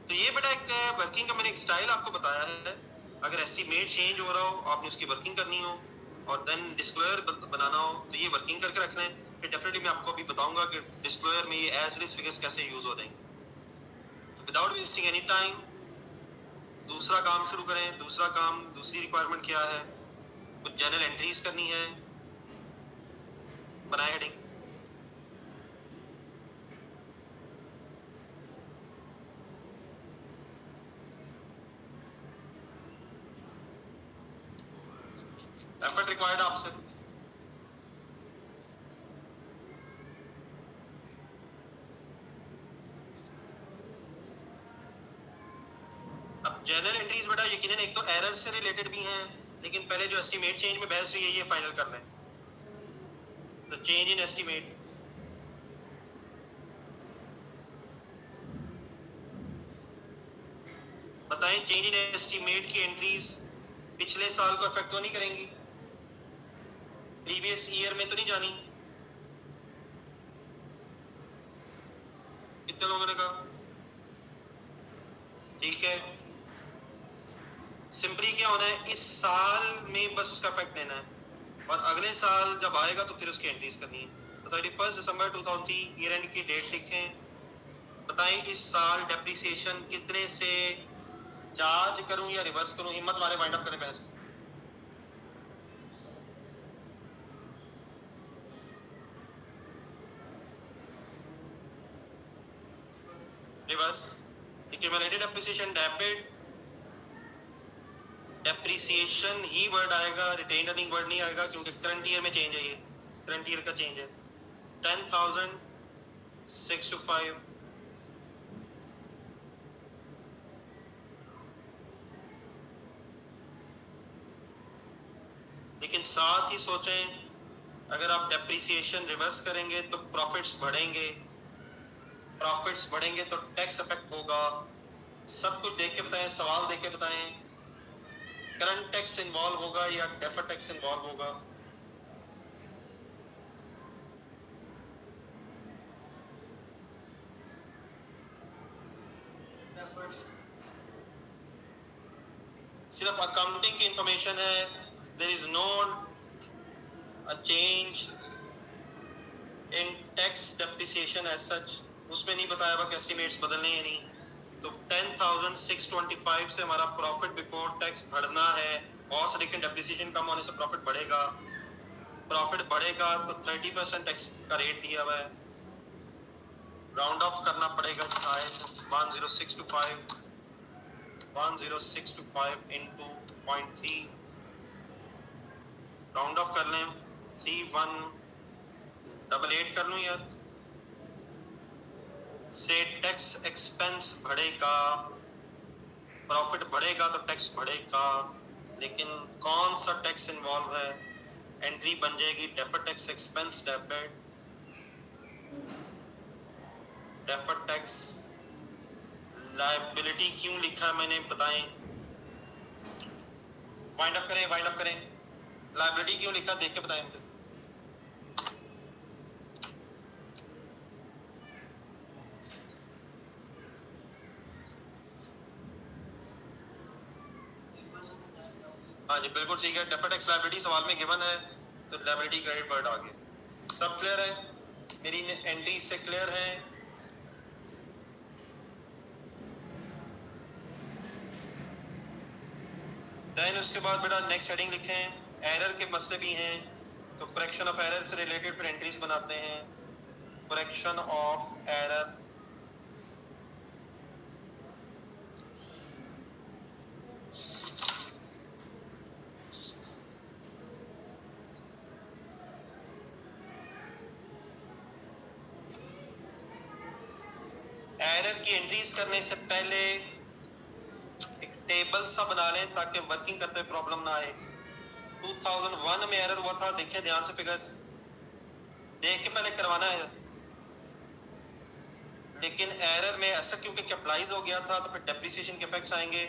तो ये बेटा एक वर्किंग का मैंने एक स्टाइल आपको बताया है। अगर एस्टीमेट चेंज हो रहा हो आपने उसकी वर्किंग करनी हो और देन डिस्क्लोजर बनाना हो तो ये वर्किंग करके रखना है। फिर डेफिनेटली मैं आपको अभी बताऊंगा कि डिस्क्लोजर में ये एज वेल एज फिगर्स कैसे यूज हो जाएंगे। तो विदाउट वेस्टिंग एनी टाइम दूसरा काम शुरू करें। दूसरा काम, दूसरी रिक्वायरमेंट क्या है? कुछ जनरल एंट्रीज करनी है। बनाए हेडिंग। एफर्ट रिक्वायर्ड आपसे। अब जनरल एंट्रीज बेटा यकीनन एक तो एरर से रिलेटेड भी हैं, लेकिन पहले जो एस्टीमेट चेंज में बहस हुई है ये फाइनल कर लें। तो चेंज इन एस्टीमेट, बताएं चेंज इन एस्टीमेट की एंट्रीज पिछले साल को अफेक्ट तो नहीं करेंगी? प्रीवियस ईयर में तो नहीं जानी? कितने लोगों ने कहा? ठीक है। सिंपली क्या होना है, इस साल में बस उसका इफेक्ट लेना है और अगले साल जब आएगा तो फिर उसकी एंट्रीज करनी है। तो 31 दिसंबर 2003 ईयर एंड की डेट लिखें। बताएं इस साल डेप्रिसिएशन कितने से चार्ज करूं या रिवर्स करूं? हिम्मत वाले वाइंड अप करें बहस। Reverse, accumulated depreciation debit, depreciation ही वर्ड आएगा, रिटेन अर्निंग वर्ड नहीं आएगा क्योंकि करंट ईयर में चेंज है, ये करंट ईयर का चेंज है। 10,625 लेकिन साथ ही सोचें अगर आप डेप्रिसिएशन रिवर्स करेंगे तो प्रॉफिट्स बढ़ेंगे, प्रॉफिट्स बढ़ेंगे तो टैक्स इफेक्ट होगा। सब कुछ देख के बताएं, सवाल देख के बताएं, करंट टैक्स इन्वॉल्व होगा या डेफर्ड टैक्स इन्वॉल्व होगा। सिर्फ अकाउंटिंग की इंफॉर्मेशन है, there is no a change in tax depreciation as such, उसमें नहीं बताया हुआ कि एस्टिमेट्स बदलने या नहीं। तो 10,625 से हमारा प्रॉफिट बिफोर टैक्स बढ़ना है, और से लेकिन डेप्रिसिएशन कम होने से प्रॉफिट बढ़ेगा, प्रॉफिट बढ़ेगा तो 30% टैक्स का रेट दिया हुआ है, राउंड ऑफ करना पड़ेगा शायद 10,625 इनटू 0.3, राउंड ऑफ कर लें 3188 कर लूं यार, से टैक्स एक्सपेंस बढ़ेगा, प्रॉफिट बढ़ेगा तो टैक्स बढ़ेगा, लेकिन कौन सा टैक्स इन्वॉल्व है। एंट्री बन जाएगी deferred tax expense debit, deferred tax liability क्यों लिखा है मैंने बताएं, वाइंड अप करें, वाइंड अप करें, लायबिलिटी क्यों लिखा देख के बताएं मुझे। हाँ जी बिल्कुल ठीक है, डेफर्ड टैक्स लायबिलिटी सवाल में गिवन है तो लायबिलिटी क्रेडिट वर्ड आ गया। सब क्लियर है, मेरी एंट्री से क्लियर है। देन उसके बाद बेटा नेक्स्ट हेडिंग लिखें, एरर के मसले भी हैं तो करेक्शन ऑफ एरर से रिलेटेड फिर एंट्रीज बनाते हैं। करेक्शन ऑफ एरर, एरर की एंट्रीज करने से पहले एक टेबल सा बना लें ताकि वर्किंग करते हुए प्रॉब्लम ना आए। 2001 में एरर हुआ था, देखिए ध्यान से, फिगर्स देख के पहले करवाना है, लेकिन एरर में ऐसा क्योंकि कैपिटलाइज हो गया था तो फिर डेप्रिसिएशन के इफेक्ट्स आएंगे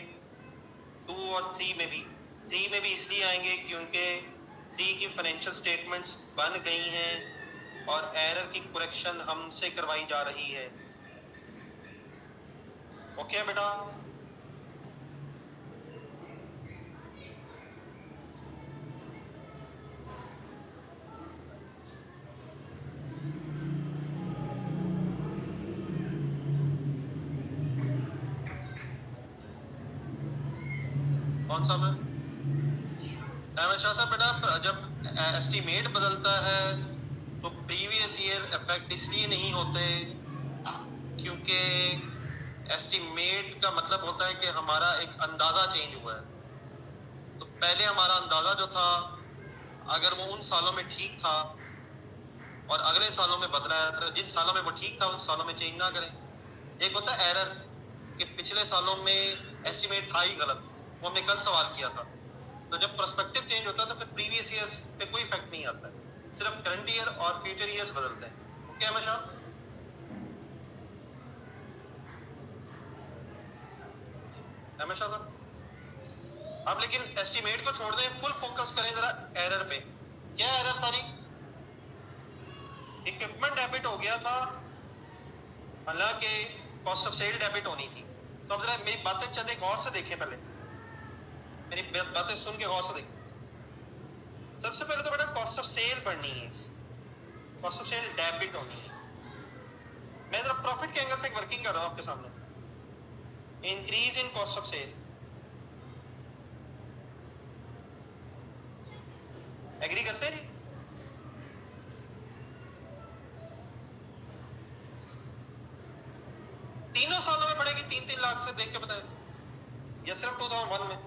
2 और 3 में भी। 3 में भी इसलिए आएंगे क्योंकि 3 की फाइनेंशियल स्टेटमेंट्स बन गई हैं और एरर की करेक्शन हमसे करवाई जा रही है। ओके बेटा, कौन सा मैं शाह साहब, बेटा जब एस्टीमेट बदलता है तो प्रीवियस ईयर इफेक्ट इसलिए नहीं होते क्योंकि एस्टीमेट का मतलब होता है कि हमारा एक अंदाजा चेंज हुआ है। तो पहले हमारा अंदाजा जो था अगर वो उन सालों में ठीक था और अगले सालों में बदला है तो जिस सालों में वो ठीक था उन सालों में चेंज ना करें। एक होता है एरर कि पिछले सालों में एस्टीमेट था ही गलत, वो हमने कल सवाल किया था। तो जब पर्सपेक्टिव चेंज होता है तो फिर प्रीवियस ईयर्स पे कोई इफेक्ट नहीं आता है, सिर्फ करंट ईयर और फ्यूचर ईयर्स बदलते हैं। ओके हमेशा, हमेशा सर। अब लेकिन एस्टीमेट को छोड़ दें, फुल फोकस करें जरा एरर पे। क्या एरर था जी? इक्विपमेंट डेबिट हो गया था, हालांकि कॉस्ट ऑफ सेल डेबिट होनी थी। तो अब जरा मेरी बातें चंद गौर से देखें, पहले मेरी बातें सुन के गौर से देखें। सबसे पहले तो बेटा कॉस्ट ऑफ सेल बढ़नी है, कॉस्ट ऑफ सेल डेबिट होनी है। मैं जरा प्रॉफिट के एंगल से एक वर्किंग कर रहा हूं आपके सामने। Increase in cost of sale, agree करते हैं? तीनों सालों में बढ़ेगी 3-3 लाख से, देख के बताएं, या सिर्फ 2001 में?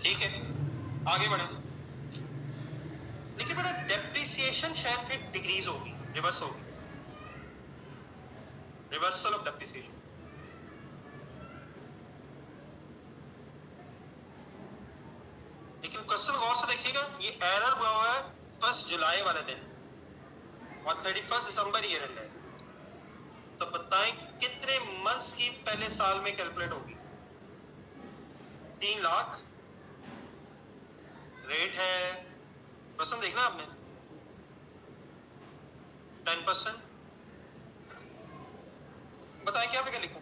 ठीक है, आगे बढ़े। लेकिन बेटा डेप्रिसिएशन शायद फिर डिक्रीज होगी, रिवर्स होगी, रिवर्सल ऑफ डेप्रिसिएशन। लेकिन क्वेश्चन गौर से देखिएगा, ये एरर हुआ हुआ है 1 जुलाई वाले दिन और 31 दिसंबर ईयर एंड है, तो बताएं कितने मंथ्स की पहले साल में कैलकुलेट होगी? 3 लाख रेट है, क्वेश्चन देखना आपने, 10%, बताएं क्या फिगर लिखूं?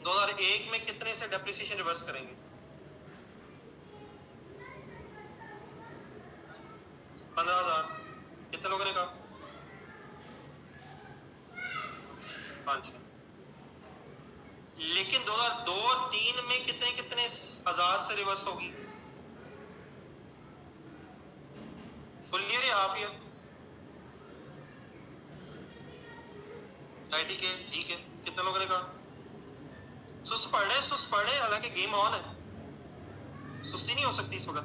दो 2001 में कितने से डेप्रिसिएशन रिवर्स करेंगे? 15,000। कितने लोगों ने कहा? 5। लेकिन 2002 और 3 में कितने कितने हजार से रिवर्स होगी? फुल ईयर या हाफ ईयर? ठीक है, ठीक है, कितने लोगों ने कहा? सुस्त पढ़ रहे, हालांकि गेम ऑन है, सुस्ती नहीं हो सकती इस वक्त।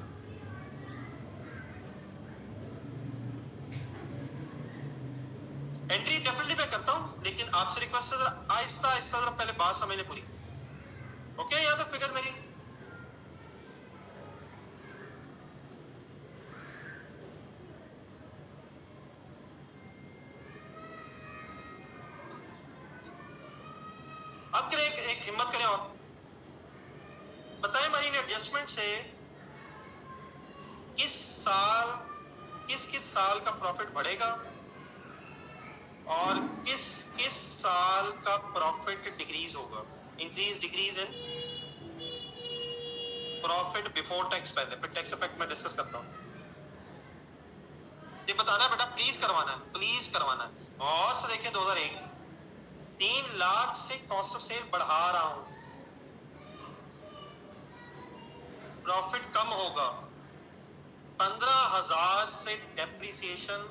एंट्री डेफिनेटली मैं करता हूं, लेकिन आपसे रिक्वेस्ट है जरा आहिस्ता आहिस्ता जरा पहले बात समझ ले पूरी। ओके, यहां तक फिगर मेरी? अब करें एक हिम्मत करें और बताएं हमारी एडजस्टमेंट से किस साल का प्रॉफिट बढ़ेगा और किस साल का प्रॉफिट डिक्रीज होगा? Increase decrease in profit before tax, पहले फिर टैक्स इफेक्ट में डिस्कस करता हूं। ये बताना है बेटा, प्लीज करवाना है, प्लीज करवाना है। और से देखिए 2001 3 लाख से कॉस्ट ऑफ सेल बढ़ा रहा हूं, प्रॉफिट कम होगा, 15,000 से डेप्रिसिएशन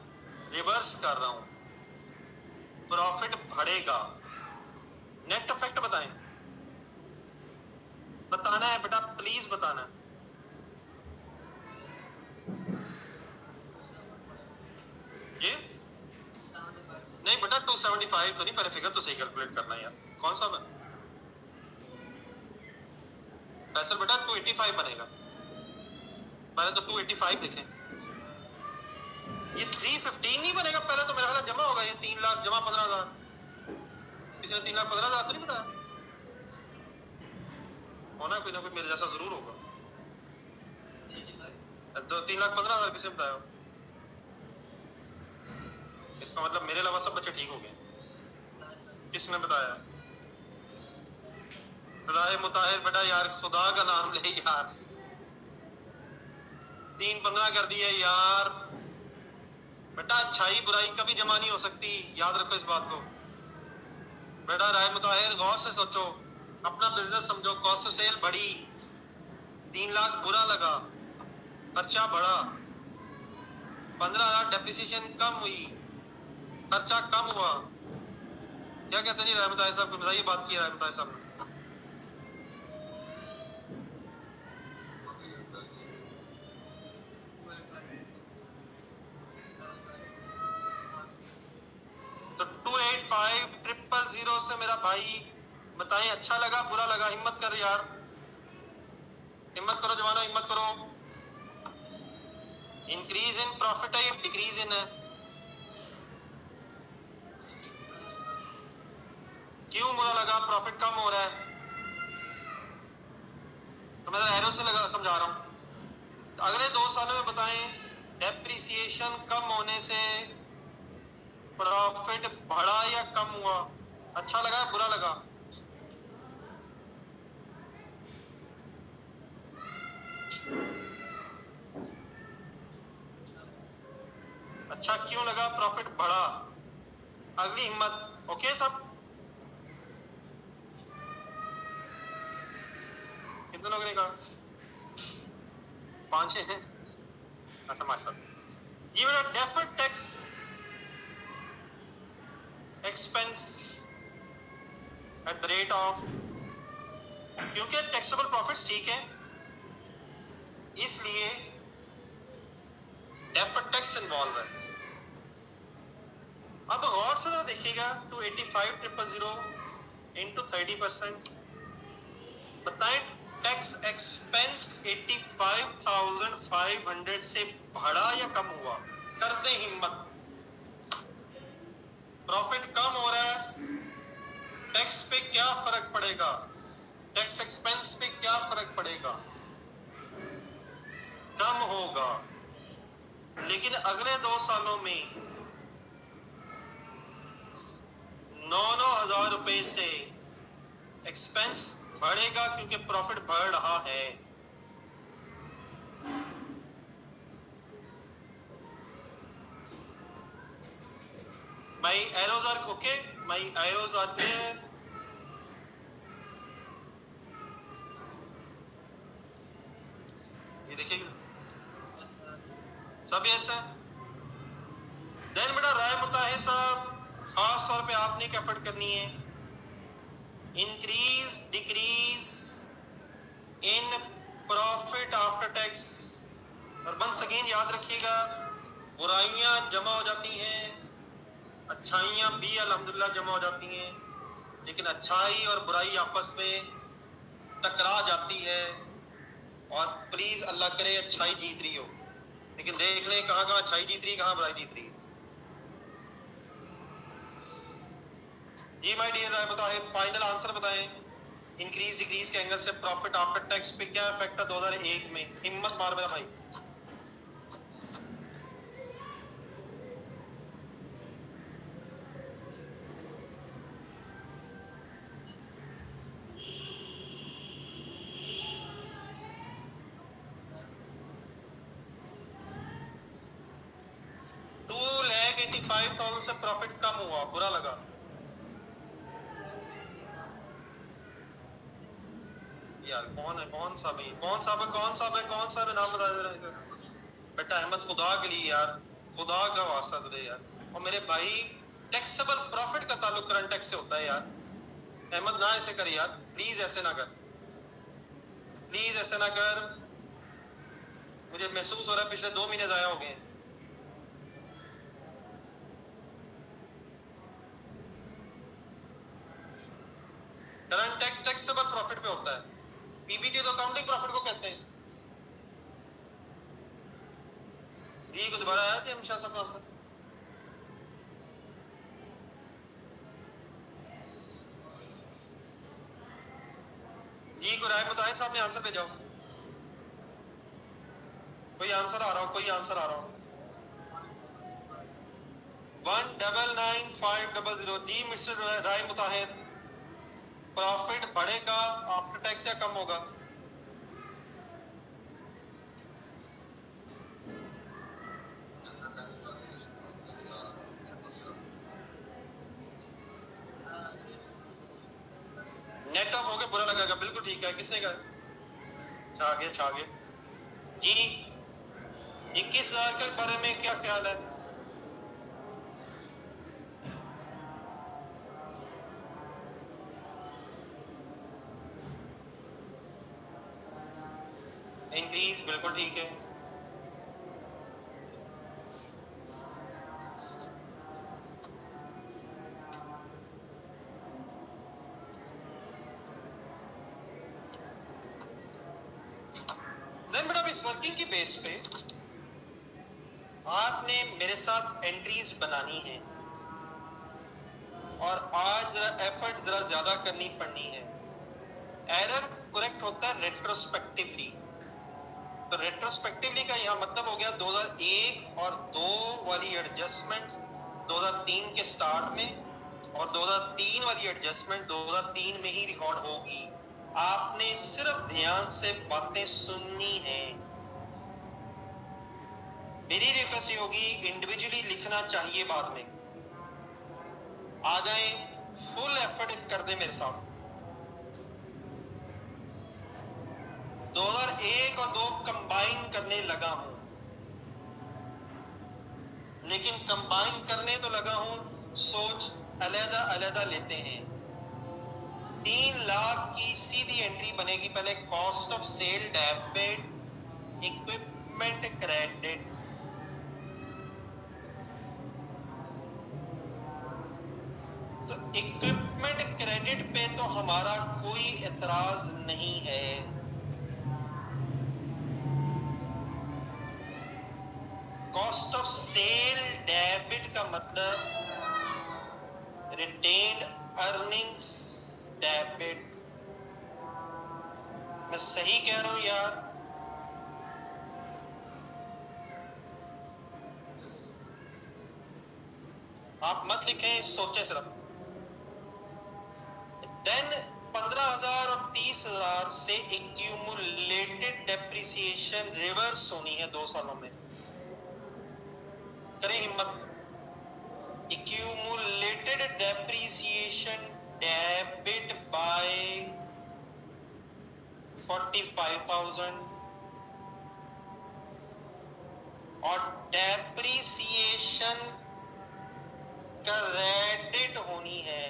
रिवर्स कर रहा हूं, प्रॉफिट बढ़ेगा, नेट इफेक्ट बताएं, बताना है बेटा, प्लीज बताना है। ये नहीं बेटा 275 तो नहीं, पहले फिगर तो सही कैलकुलेट करना है यार, कौन सा पैसा बेटा 285 बनेगा, पहले तो 285 लिखें। ये 315 नहीं बनेगा, पहले तो मेरा ख्याल जमा होगा ये 3 लाख जमा 15,000, किसी ने 3,15,000 तो नहीं बताया होना, कोई ना कोई मेरे जैसा जरूर होगा। तो 3,15,000 किसी ने बताया? इसका मतलब मेरे अलावा सब बच्चे ठीक हो गए। किसने बताया? राय मुताहिर बेटा यार, खुदा का नाम ले यार, 3,15 कर दिए यार बेटा, अच्छाई बुराई कभी जमा नहीं हो सकती, याद रखो इस बात को बेटा। राय मुताहिर गौर से सोचो, अपना बिजनेस समझो, कॉस्ट ऑफ सेल बढ़ी, 3 लाख बुरा लगा, खर्चा बढ़ा, 15,000 डेप्रिसिएशन कम हुई, खर्चा कम हुआ, क्या कहते हैं राय मुताहिर साहब को? बताइए, बात की राय मुताहिर साहब ने। तो 285,000 से मेरा भाई बताएं, अच्छा लगा बुरा लगा? हिम्मत कर यार, हिम्मत करो जवानों, हिम्मत करो। इंक्रीज इन प्रॉफिट है या डिक्रीज इन है? क्यों बुरा लगा? प्रॉफिट कम हो रहा है, तो मैं एरो से लगा समझा रहा हूं। तो अगले 2 सालों में बताएं, डेप्रिसिएशन कम होने से प्रॉफिट बढ़ा या कम हुआ? अच्छा लगा बुरा लगा? अच्छा क्यों लगा? प्रॉफिट बढ़ा, अगली हिम्मत। ओके सब, कितने लोगों ने कहा? 5-6 हैं। अच्छा माशाल्लाह। ये मेरा deferred tax expense at the rate of, क्योंकि टैक्सेबल प्रॉफिट्स ठीक है इसलिए डेफर्ड टैक्स इन्वॉल्व है। अब गौर से जरा देखिएगा, 285,000 इंटू 30%, बताएं टैक्स एक्सपेंस 85,500 से बढ़ा या कम हुआ? कर दे हिम्मत। प्रॉफिट कम हो रहा है, टैक्स पे क्या फर्क पड़ेगा? टैक्स एक्सपेंस पे क्या फर्क पड़ेगा? कम होगा। लेकिन अगले 2 सालों में 9-9 हजार रुपए से एक्सपेंस बढ़ेगा क्योंकि प्रॉफिट बढ़ रहा है। My arrows are okay? My arrows are clear? ये देखिए सब ऐसा। देन बेटा राय मुताहिर साहब, खास तौर पे आपने एक एफर्ट करनी है, increase decrease in profit after tax. और वंस अगेन याद रखिएगा, बुराइयां जमा हो जाती हैं, अच्छाइयां भी अल्हम्दुलिल्लाह जमा हो जाती हैं, लेकिन अच्छाई और बुराई आपस में टकरा जाती है। और प्लीज अल्लाह करे अच्छाई जीत रही हो, लेकिन देख लें कहाँ कहाँ अच्छाई जीत रही है, कहाँ बुराई जीत रही है। जी my dear Rai Mutahir, final answer बताएं। इंक्रीज डिक्रीज के एंगल से प्रॉफिट आफ्टर टैक्स पे क्या इफेक्ट है 2001 में? हिम्मत मार मेरा भाई। $285,000 से प्रॉफिट कम हुआ, बुरा लगा। यार कौन है, कौन सा भाई, कौन सा है, कौन सा है, कौन सा है, नाम बता दे रहा है बेटा। अहमद खुदा के लिए यार, खुदा का वास्ता दे यार। और मेरे भाई टैक्सेबल प्रॉफिट का ताल्लुक करंट टैक्स से होता है यार। अहमद ना ऐसे कर यार, प्लीज ऐसे ना कर, प्लीज ऐसे ना कर। मुझे महसूस हो रहा है पिछले 2 महीने जाया हो गए। करंट टैक्स टैक्सेबल प्रॉफिट पे होता है, पीबीटी तो अकाउंटिंग प्रॉफिट को कहते हैं। ये को दोबारा आया कि हमेशा सब आंसर? जी को राय मुताहिर साहब ने आंसर पे जाओ। कोई आंसर आ रहा हो, कोई आंसर आ रहा हो। 199,500। जी मिस्टर राय मुताहिर, प्रॉफिट बढ़ेगा आफ्टर टैक्स या कम होगा? नेट ऑफ होके बुरा लगेगा, बिल्कुल ठीक है। किसने कहा? छा गया, छा गया। जी 21,000 के बारे में क्या ख्याल है? इंक्रीज बिल्कुल ठीक है। देन बेटा इस वर्किंग की बेस पे आपने मेरे साथ एंट्रीज बनानी है और आज जरा एफर्ट जरा ज्यादा करनी पड़नी है। एरर करेक्ट होता है रेट्रोस्पेक्टिवली, तो रेट्रोस्पेक्टिवली का यहाँ मतलब हो गया 2001 और 2 वाली एडजस्टमेंट 2003 के स्टार्ट में, और 2003 वाली एडजस्टमेंट 2003 में ही रिकॉर्ड होगी। आपने सिर्फ ध्यान से बातें सुननी है। मेरी रिक्वेस्ट होगी इंडिविजुअली लिखना चाहिए बाद में। आ जाए, फुल एफर्ट कर दे मेरे साथ। 2001 और 2 कंबाइन करने लगा हूं, लेकिन कंबाइन करने तो लगा हूं, सोच अलग अलग लेते हैं। 3 लाख की सीधी एंट्री बनेगी। पहले cost of sale debit, equipment credit, तो इक्विपमेंट क्रेडिट पे तो हमारा कोई एतराज नहीं है। कॉस्ट ऑफ सेल डेबिट का मतलब रिटेन्ड अर्निंग्स डेबिट। मैं सही कह रहा हूं यार? आप मत लिखें, सोचें सिर्फ। देन 15,000 और 30,000 से एक्यूमुलेटेड डेप्रिसिएशन रिवर्स होनी है 2 सालों में। करें हिम्मत। accumulated depreciation debit by 45,000 और डेप्रीसिएशन क्रेडिट होनी है।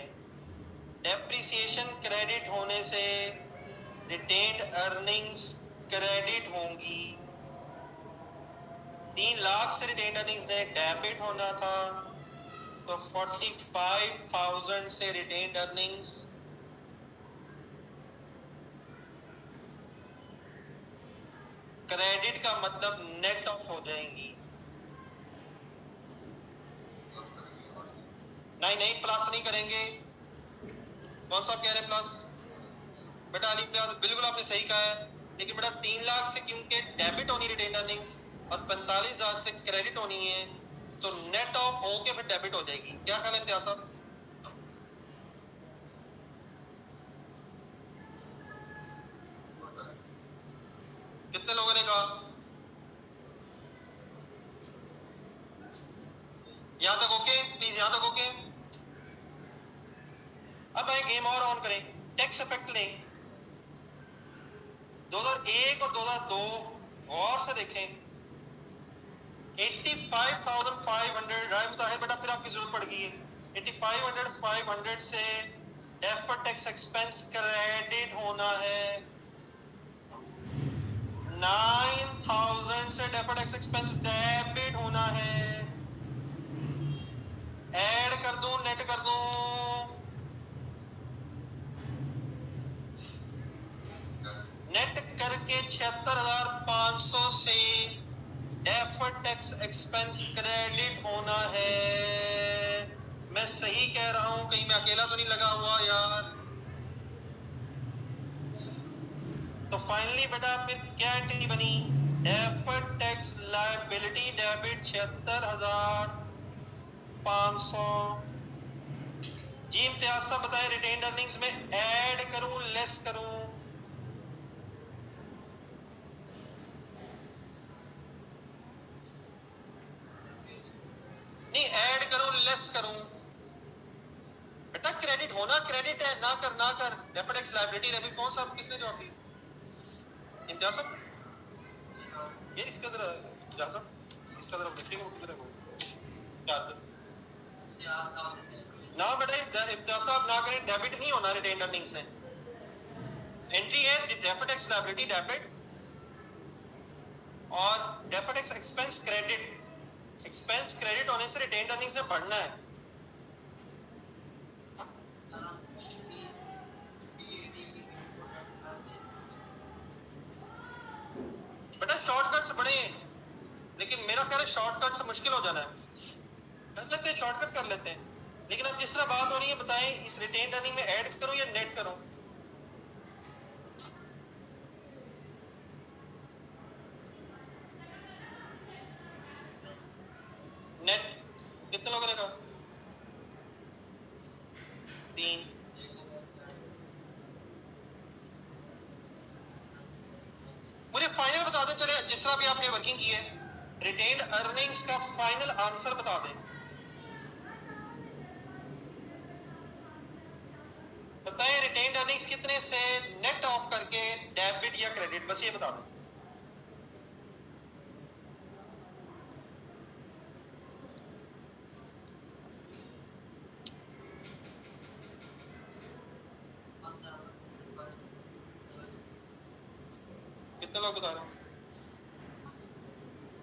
डेप्रीसिएशन क्रेडिट होने से रिटेन्ड अर्निंग्स क्रेडिट होंगी। 3 लाख से रिटेन्ड अर्निंग्स ने डेबिट होना था, तो 45,000 से रिटेन्ड अर्निंग्स क्रेडिट का मतलब नेट ऑफ हो जाएंगी। नहीं, प्लस नहीं करेंगे। कौन सा कह रहे हैं प्लस? बेटा अली बिल्कुल आपने सही कहा है, लेकिन बेटा 3 लाख से क्योंकि डेबिट होनी रिटेन्ड अर्निंग्स और 45,000 से क्रेडिट होनी है, तो नेट ऑफ होके फिर डेबिट हो जाएगी। क्या ख्याल है इम्तियाज साहब? कितने लोगों ने कहा? यहां तक ओके? प्लीज यहां तक ओके? अब आए गेम और ऑन करें, टैक्स इफेक्ट लें। 2001 और 2002 और से देखें। 85,500 राय मुताहिर बेटा फिर आपकी जरूरत पड़ गई है। 85,500 से डेफर्ड टैक्स एक्सपेंस क्रेडिट होना है। 9,000 से डेफर्ड टैक्स एक्सपेंस डेबिट होना है। ऐड कर दूं, नेट कर दूं? नेट करके 76,500 से डेफर्ड टैक्स एक्सपेंस क्रेडिट होना है। मैं सही कह रहा हूं? कहीं मैं अकेला तो नहीं लगा हुआ यार? तो फाइनली बेटा फिर क्या एंट्री बनी? Deferred tax liability debit 76,500। जी इम्तियाज साहब बताएं, रिटेन्ड अर्निंग्स में ऐड करूं लेस करूं? नहीं, ऐड करूं लेस करूं? बेटा क्रेडिट होना क्रेडिट है, ना कर डेफर्ड टैक्स लायबिलिटी डेबिट। कौन सा किसने जवाब दिया? इम्तियाज साहब ये इसके अंदर इम्तियाज साहब इसके अंदर लिखेंगे वो किधर है? वो ना बेटा इम्तियाज साहब ना करें, डेबिट नहीं होना रिटेन्ड अर्निंग्स ने। एंट्री है डेफर्ड टैक्स लायबिलिटी डेबिट और deferred tax expense credit. Expense credit होने से रिटेन्ड अर्निंग्स में बढ़ना है। बेटा शॉर्टकट्स बड़े हैं, लेकिन मेरा ख्याल है शॉर्टकट से मुश्किल हो जाना है। कर लेते हैं, शॉर्टकट कर लेते हैं, लेकिन अब जिस तरह बात हो रही है बताएं, इस रिटेन्ड अर्निंग में ऐड करूं या नेट करूं? नेट। कितने लोगों ने कहा? 3। मुझे फाइनल बता दें, चले जिस तरह भी आपने वर्किंग की है, रिटेन्ड अर्निंग्स का फाइनल आंसर बता दें। रिटेन्ड अर्निंग्स कितने से नेट ऑफ करके डेबिट या क्रेडिट, बस ये बता दो। कितने लोग बता रहे हो?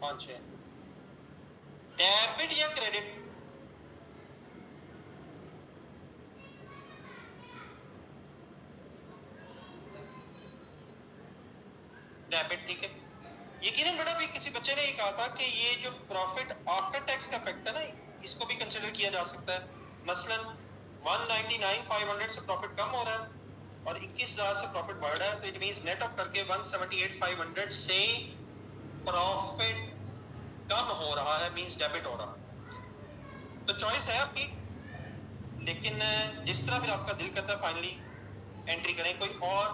5-6। डेबिट या क्रेडिट? डेबिट, ठीक है। यकीनन बेटा भी किसी बच्चे ने ये कहा था कि ये जो प्रॉफिट आफ्टर टैक्स का इफेक्ट है ना, इसको भी कंसिडर किया जा सकता है। मसलन 199,500 से प्रॉफिट कम हो रहा है और 21,000 से प्रॉफिट बढ़ रहा है, तो इट मींस नेट ऑफ करके 178,500 से प्रॉफिट कम हो रहा है, मींस डेबिट हो रहा है। तो चॉइस है आपकी, लेकिन जिस तरह फिर आपका दिल करता है फाइनली एंट्री करें। कोई और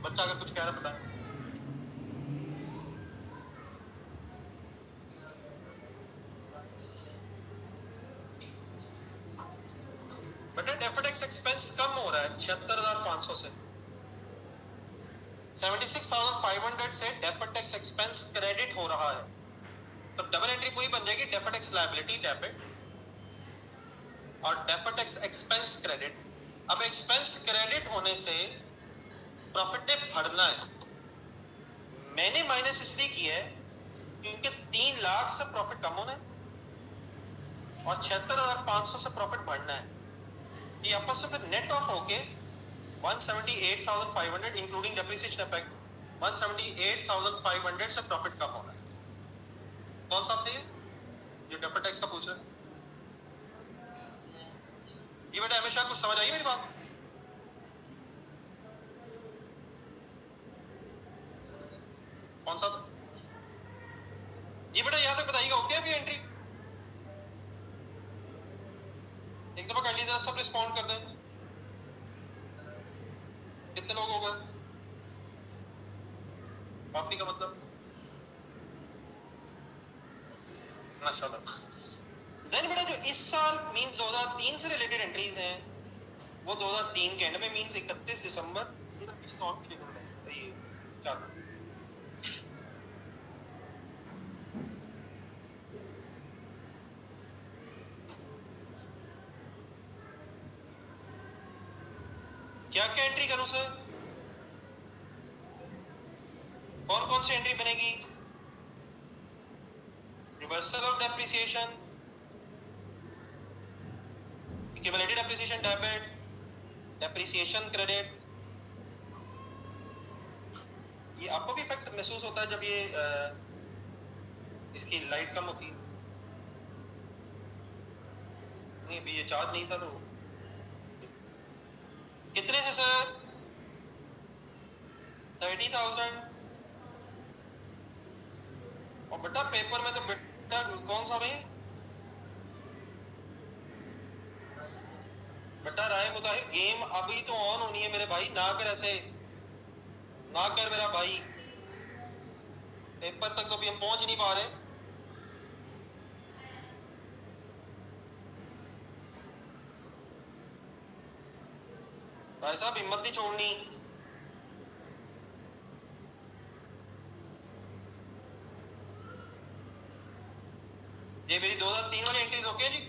बच्चा अगर कुछ कह रहा है बताएं। बेटा डेफर्ड टैक्स एक्सपेंस कम हो रहा है 76,500 से, 76,500 से डेफर्ड टैक्स एक्सपेंस क्रेडिट हो रहा है। तो डबल एंट्री पूरी बन जाएगी, डेफर्ड टैक्स लायबिलिटी डेबिट और डेफर्ड टैक्स एक्सपेंस क्रेडिट। अब एक्सपेंस क्रेडिट होने से प्रॉफिट ने बढ़ना है। मैंने माइनस इसलिए किया है क्योंकि 3 लाख से प्रॉफिट कम होना है और 76,500 से प्रॉफिट बढ़ना है। ये आपस में फिर नेट ऑफ होके 178,500 इंक्लूडिंग डेप्रिसिएशन इफेक्ट, 178,500 से प्रॉफिट कम होना है। कौन सा थे जो डेफर्ड टैक्स का पूछ रहे हैं? ये बेटा हमेशा कुछ समझ आई मेरी बात? कौन सा था ये बेटा? यहां तक बताइएगा। ओके अभी एंट्री एक दफा कर लीजिए, जरा सब रिस्पॉन्ड कर दें। कितने लोग हो गए? काफी का मतलब माशाल्लाह। देन बेटा जो इस साल मींस 2003 से रिलेटेड एंट्रीज हैं वो 2003 के एंड में मींस 31 दिसंबर क्या क्या एंट्री करूं सर? कौन कौन सी एंट्री बनेगी? Reversal of depreciation, accumulated depreciation debit, depreciation credit. ये आपको भी इफेक्ट महसूस होता है जब ये इसकी लाइट कम होती है? नहीं अभी ये चार्ज नहीं था तो कितने से सर? 30,000। और बेटा पेपर में तो बेटा कौन सा भाई? बेटा राय मुताहिर गेम अभी तो ऑन होनी है मेरे भाई, ना कर ऐसे ना कर मेरा भाई। पेपर तक तो अभी हम पहुंच नहीं पा रहे। भाई साहब हिम्मत नहीं छोड़नी। ये मेरी 2003 वाली एंट्रीज ओके जी?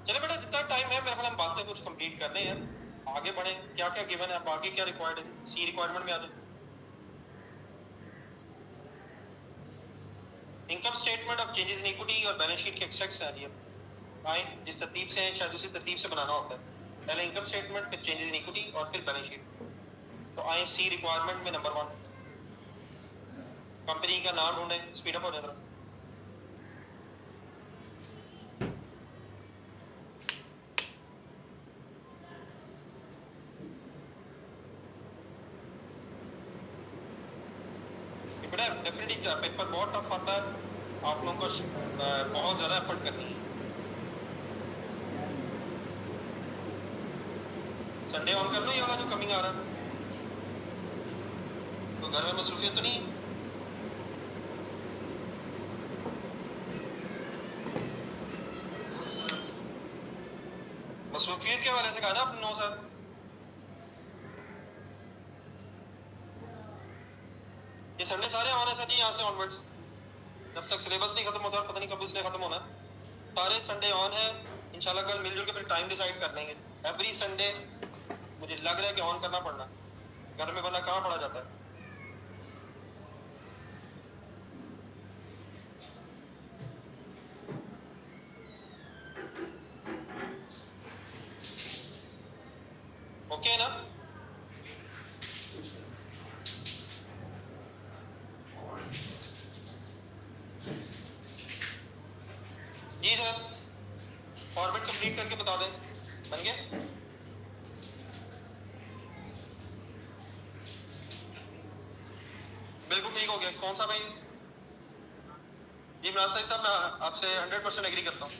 चलो बेटा जितना टाइम है मेरे ख्याल हम बातें कुछ कंप्लीट कर लें यार, आगे बढ़े। क्या क्या गिवन है, अब आगे क्या रिक्वायर्ड है? सी रिक्वायरमेंट में आ जाए। Income statement of changes in equity और बैलेंस शीट के एक्सट्रैक्ट्स आ रही है। आए जिस तरतीब से है शायद उसी तरतीब से बनाना होता है, पहले इनकम स्टेटमेंट फिर चेंजेस इन इक्विटी और फिर बैलेंस शीट। तो आए सी रिक्वायरमेंट में नंबर 1 कंपनी का नाम ढूंढे, स्पीड अप हो जाएगा। बेटा डेफिनेटली पेपर बहुत टफ आता है, आप लोगों को बहुत ज्यादा एफर्ट करनी है। संडे ऑन कर लो ये वाला जो कमिंग आ रहा है, तो घर में मसरूफियत तो नहीं है? मसरूफियत के वाले से कहा ना आपने नो सर। ये संडे सारे ऑन है सर जी, यहाँ से ऑनवर्ड्स जब तक सिलेबस नहीं खत्म होता, पता नहीं कब इसने खत्म होना है। सारे संडे ऑन है, इंशाल्लाह कल मिलजुल के फिर टाइम डिसाइड कर लेंगे। एवरी संडे मुझे लग रहा है कि ऑन करना पड़ना, घर में वरना कहाँ पड़ा जाता है। ओके ना? जी सर, फॉर्मेट कंप्लीट करके बता दें, बन गया? बिल्कुल ठीक हो गया। कौन सा भाई? जी इमरान साहब, मैं आपसे 100% एग्री करता हूँ।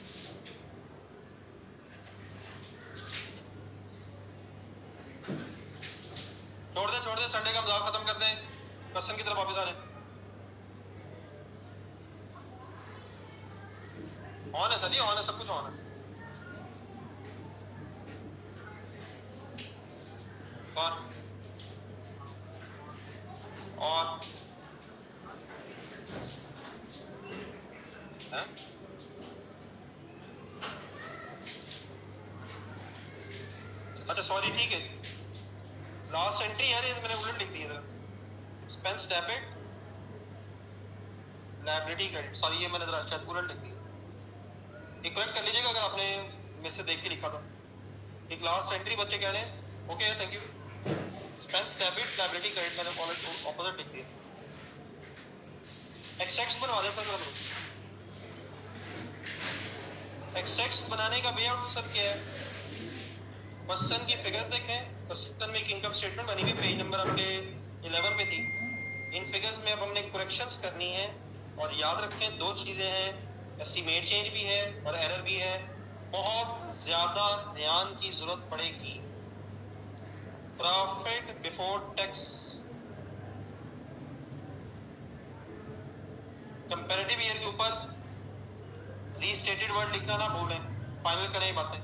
छोड़ दे संडे का मजाक खत्म कर दें, क्वेश्चन की तरफ वापस आ रहे। ऑन है सर जी, ऑन है, सब कुछ ऑन है। और है? अच्छा सॉरी, ठीक है, लास्ट एंट्री है, ये मैंने उलट लिख दी है। Spence debit liability credit, sorry ये मैंने जरा शायद उलट लिख दी। एक करेक्ट कर लीजिएगा अगर आपने मेरे से देख के लिखा था। एक लास्ट एंट्री बच्चे कह रहे हैं, okay thank you. Spence debit liability credit मैंने ऑपोजिट लिख दिया। एक्सट्रैक्ट्स बनवा दें सर। एक्सट्रैक्ट्स बनाने का वे आउट सर क्या है? क्वेश्चन की फिगर्स देखें, क्वेश्चन में एक इनकम स्टेटमेंट बनी हुई, पेज नंबर आपके 11 पे थी। इन फिगर्स में अब हमने करेक्शंस करनी है, और याद रखें दो चीजें हैं, एस्टीमेट चेंज भी है और एरर भी है। बहुत ज्यादा ध्यान की जरूरत पड़ेगी। Profit before tax, comparative year के ऊपर रीस्टेटेड वर्ड लिखना ना भूलें, फाइनल करें बातें।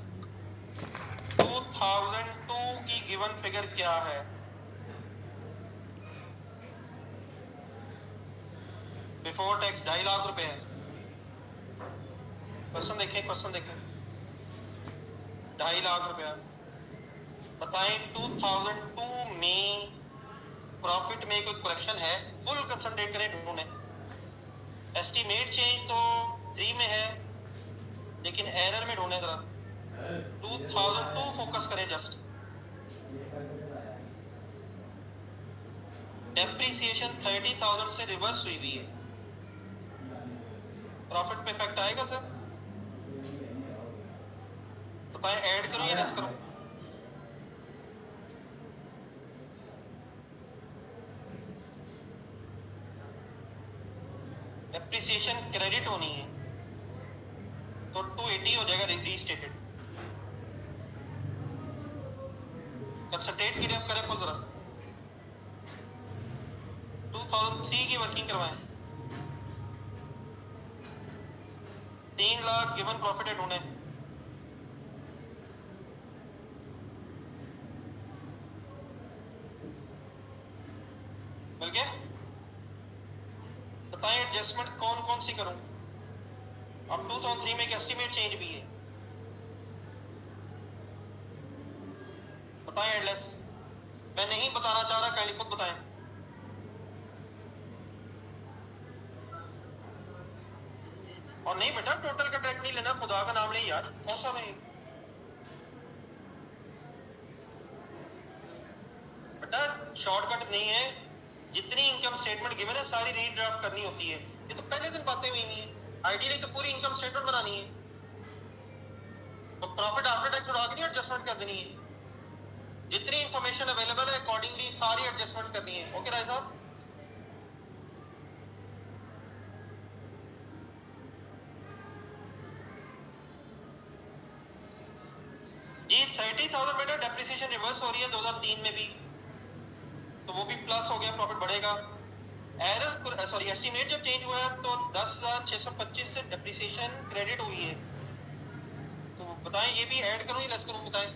2002 की गिवन फिगर क्या है? बिफोर टैक्स 2.5 लाख रुपए है। क्वेश्चन देखें, 2.5 लाख रुपया। बताएं 2002 में प्रॉफिट में कोई करेक्शन है? फुल कंसंट्रेट करें ढूंढने। एस्टीमेट चेंज तो 3 में है, लेकिन एरर में ढूंढे जरा। 2002 फोकस करें जस्ट। डेप्रिसिएशन 30,000 से रिवर्स हुई हुई है, प्रॉफिट पे इफेक्ट आएगा सर? बताएं ऐड करो या लेस करो? डेप्रिसिएशन क्रेडिट होनी है तो 280 हो जाएगा रीस्टेटेड। कंसंट्रेट की रेप करें फुल जरा। 2003 की वर्किंग करवाएं। 3 लाख गिवन प्रॉफिट है ढूंढे। मिल गया? बताएं एडजस्टमेंट कौन कौन सी करूं? अब 2003 में एक एस्टीमेट चेंज भी है। बताएं एडलेस। मैं नहीं बताना चाह रहा, काइंडली खुद बताएं। और नहीं बेटा टोटल का डायरेक्ट नहीं लेना, खुदा का नाम ले यार, कौन सा नहीं बेटा, शॉर्टकट नहीं है। जितनी इनकम स्टेटमेंट गिवन है सारी रीड्राफ्ट करनी होती है। ये तो पहले दिन बातें हुई है, आइडियली तो पूरी इनकम स्टेटमेंट बनानी है, तो प्रॉफिट आफ्टर टैक्स उड़ा के एडजस्टमेंट कर देनी है। जितनी इंफॉर्मेशन अवेलेबल है अकॉर्डिंगली सारी एडजस्टमेंट्स करनी है। ओके राय साहब? जी 30,000 बेटा डेप्रिसिएशन रिवर्स हो रही है 2003 में भी, तो वो भी प्लस हो गया, प्रॉफिट बढ़ेगा। एरर सॉरी एस्टीमेट जब चेंज हुआ है तो 10,625 से डेप्रिसिएशन क्रेडिट हुई है, तो बताएं, ये भी ऐड करूं या लेस करूं, बताएं।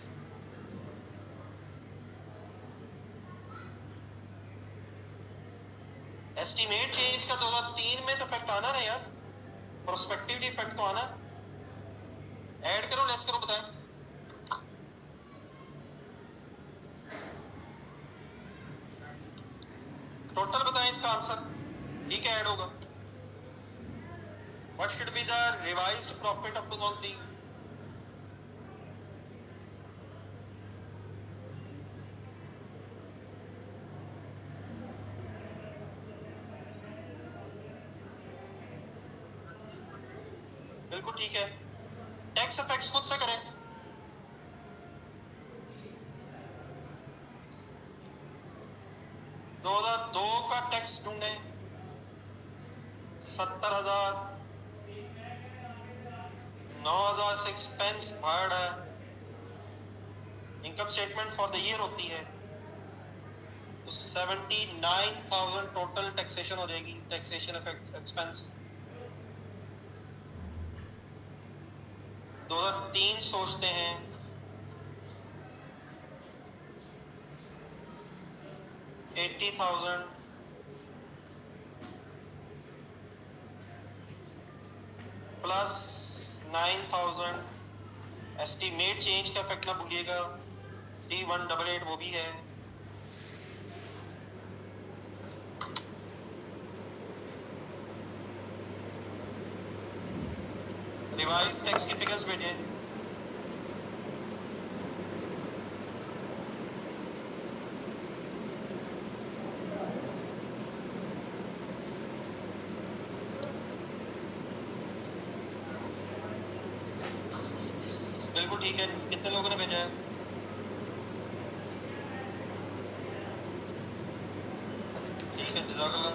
एस्टीमेट चेंज का 2003 में तो इफेक्ट आना ना यार, प्रोस्पेक्टिवली इफेक्ट तो आना। ऐड करो लेस करो, बताएं। टोटल बताएं इसका आंसर, ठीक है ऐड होगा। What should be the revised profit of 2003? बिल्कुल ठीक है, टैक्स इफेक्ट्स खुद से करें। दो 2002 का टैक्स ढूंढे, 70,000, 9,000 से एक्सपेंस भाड़ है, income statement for the year होती है, तो 79,000 टोटल टैक्सेशन हो जाएगी, टैक्सेशन इफेक्ट एक्सपेंस। 2003 सोचते हैं, $80,000 प्लस 9,000। एस्टीमेट चेंज का इफेक्ट ना भूलिएगा, 3188 वो भी है। रिवाइज टैक्स की फिगर्स भेजें। बिल्कुल ठीक है, कितने लोगों ने भेजा है? ठीक है, जज़ाकल्लाह।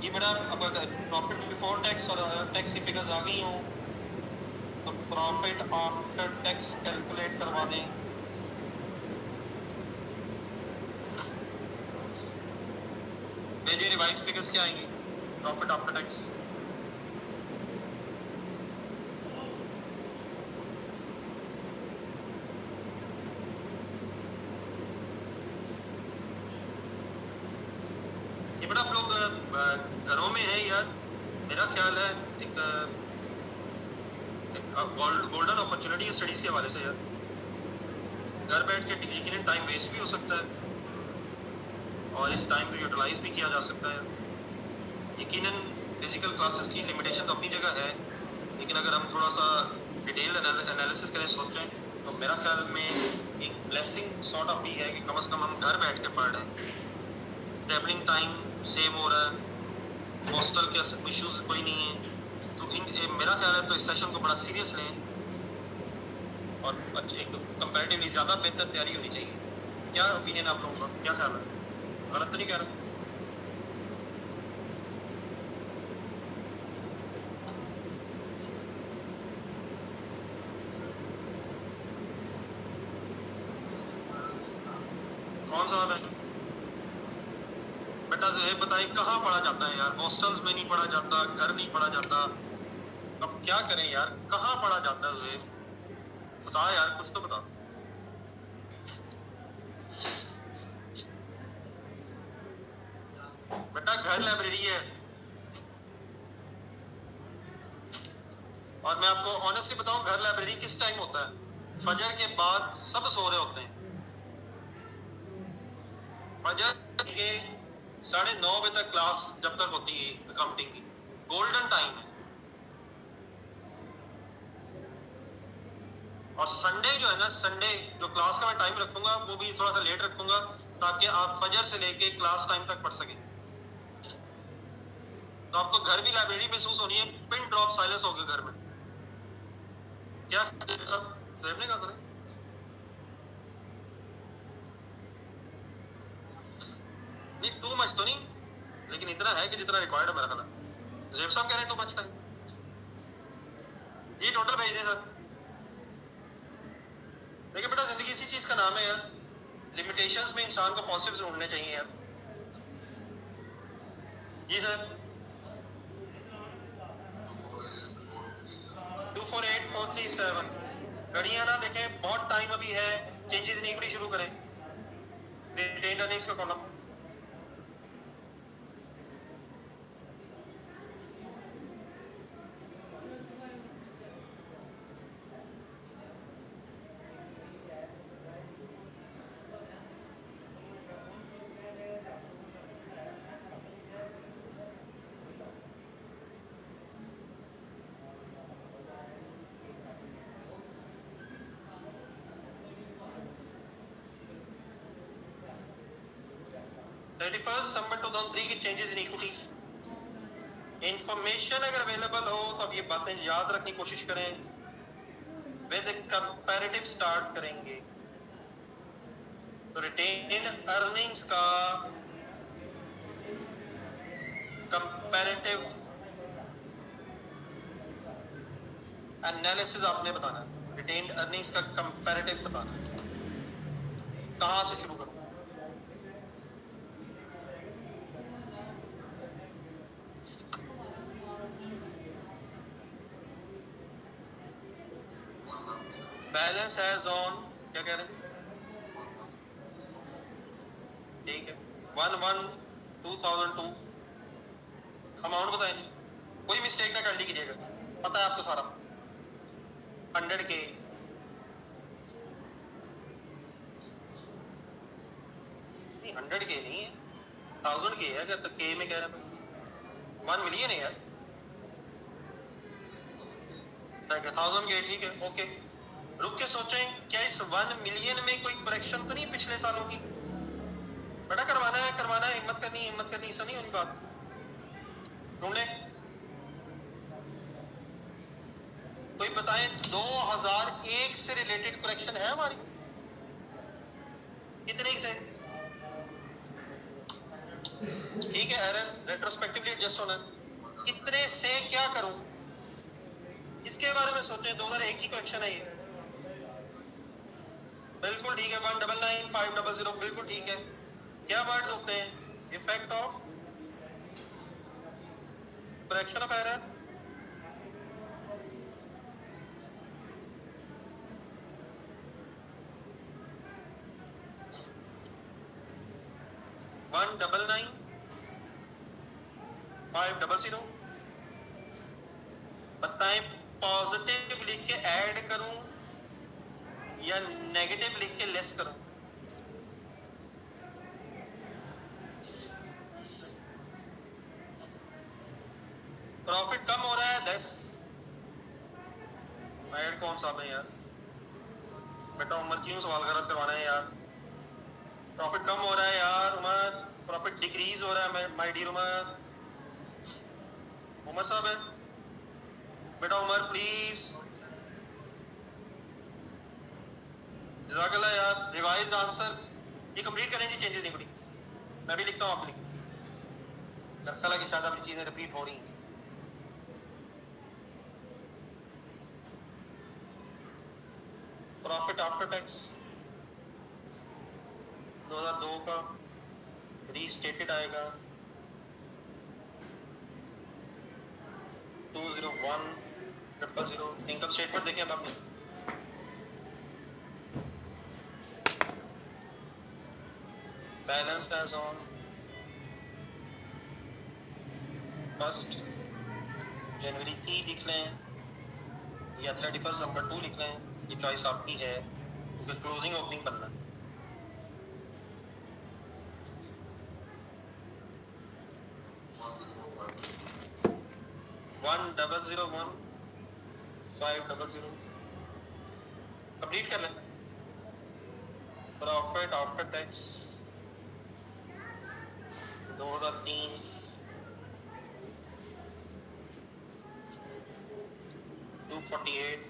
ये मेरा अब प्रॉफिट बिफोर टैक्स और टैक्स की फिगर्स आ गई हों तो प्रॉफिट आफ्टर टैक्स कैलकुलेट करवा दें। भेजिए रिवाइज फिगर्स क्या आएंगी प्रॉफिट आफ्टर टैक्स। ये बड़ा आप लोग घरों में है यार, मेरा ख्याल है एक गोल्डन अपॉर्चुनिटी है स्टडीज के हवाले से यार। घर बैठ के डिग्री के लिए टाइम वेस्ट भी हो सकता है और इस टाइम को यूटिलाइज भी किया जा सकता है। यकीनन फिजिकल क्लासेस की लिमिटेशन तो अपनी जगह है, लेकिन अगर हम थोड़ा सा डिटेल एनालिसिस करें, सोचें, तो मेरा ख्याल में एक ब्लेसिंग सॉर्ट ऑफ भी है कि कम से कम हम घर बैठ के पढ़ रहे हैं, ट्रैवलिंग टाइम सेव हो रहा है, हॉस्टल के इश्यूज कोई नहीं है। तो मेरा ख्याल है तो इस सेशन को बड़ा सीरियस लें और एक कंपैरेटिवली ज़्यादा बेहतर तैयारी होनी चाहिए। क्या ओपिनियन आप लोगों का, क्या ख्याल है? गलत तो नहीं कह रहा? कौन सा है बेटा? ज़ुहैब बताइए कहाँ पढ़ा जाता है यार? हॉस्टल्स में नहीं पढ़ा जाता, घर नहीं पढ़ा जाता, अब क्या करें यार? कहाँ पढ़ा जाता है ज़ुहैब? बता यार, कुछ तो बता। बेटा घर लाइब्रेरी है, और मैं आपको ऑनेस्टली बताऊं, घर लाइब्रेरी किस टाइम होता है? फजर के बाद सब सो रहे होते हैं, फजर के 9:30 बजे तक क्लास जब तक होती है अकाउंटिंग की, गोल्डन टाइम है। और संडे जो है ना, संडे जो क्लास का मैं टाइम रखूंगा वो भी थोड़ा सा लेट रखूंगा ताकि आप फजर से लेके क्लास टाइम तक पढ़ सकें। तो आपको घर भी लाइब्रेरी महसूस होनी है, पिन ड्रॉप साइलेंस हो गया घर में। क्या सब ने कहा करें? नहीं टू मच तो नहीं, लेकिन इतना है कि जितना रिक्वायर्ड है मेरा ख्याल। ज़ेब साहब कह रहे हैं टू मच टाइम। ये टोटल भेज दें सर। देखिए बेटा, जिंदगी इसी चीज का नाम है यार, लिमिटेशंस में इंसान को पॉजिटिव्स ढूंढने चाहिए यार। जी सर। 248437 घड़ियां ना देखें, बहुत टाइम अभी है, चेंजेस इन इक्विटी शुरू करें। रिटेन्ड अर्निंग्स का कॉलम, December 2003 की चेंजेस इन इक्विटी इंफॉर्मेशन अगर अवेलेबल हो तो अब ये बातें याद रखने की कोशिश करें। विद कंपैरेटिव स्टार्ट करेंगे तो रिटेन अर्निंग्स का कंपैरेटिव एनालिसिस आपने बताना है। रिटेन अर्निंग्स का कंपैरेटिव बताना है। कहां से शुरू करूं? बैलेंस एज ऑन, क्या कह रहे हैं? ठीक है, 1/1/2002 अमाउंट बताएंगे, कोई मिस्टेक ना कर लीजिएगा, पता है आपको सारा। 100K, नहीं 100K नहीं है, 1000K है। अगर तो K में कह रहे हैं 1 मिलियन है यार। 1000K, ठीक है, ओके। रुक के सोचें, क्या इस 1 मिलियन में कोई करेक्शन तो नहीं पिछले सालों की? बेटा करवाना है, करवाना है, हिम्मत करनी, हिम्मत करनी, ऐसा नहीं होनी बात। ढूंढ लें, कोई बताएं 2001 से रिलेटेड करेक्शन है हमारी? कितने से? ठीक है, एरर रेट्रोस्पेक्टिवली एडजस्ट होना। कितने से क्या करूं, इसके बारे में सोचें। 2001 की करेक्शन है ये, बिल्कुल ठीक है। 199,500, बिल्कुल ठीक है। क्या वर्ड्स होते हैं? Effect of correction of error, one 99,500। बताएं पॉजिटिव लिख के ऐड करूं या नेगेटिव लिख के लेस करूं? प्रॉफिट कम हो रहा है, लेस। ऐड कौन सा है यार? बेटा उमर क्यों सवाल गलत करवाना है यार? प्रॉफिट कम हो रहा है यार उमर, प्रॉफिट डिक्रीज हो रहा है माय डियर उमर। उमर साहब है बेटा, उमर प्लीज। जज़ाकल्लाह यार। रिवाइज्ड आंसर ये कंप्लीट करें जी, चेंजेस नहीं। मैं भी लिखता हूं, आप लिखें। दरअसल कि शायद अपनी चीजें रिपीट हो रही हैं। प्रॉफिट आफ्टर टैक्स 2002 का रीस्टेटेड आएगा 201,000। इनकम स्टेटमेंट देखें अब आपने। बैलेंस एज ऑन 1 जनवरी 3 लिख लें या 31 दिसंबर 2 लिख लें, ये चॉइस आपकी है, क्योंकि क्लोजिंग ओपनिंग बनना है। वन 1,001,500 कंप्लीट कर लें। प्रॉफिट आफ्टर टैक्स 2003 248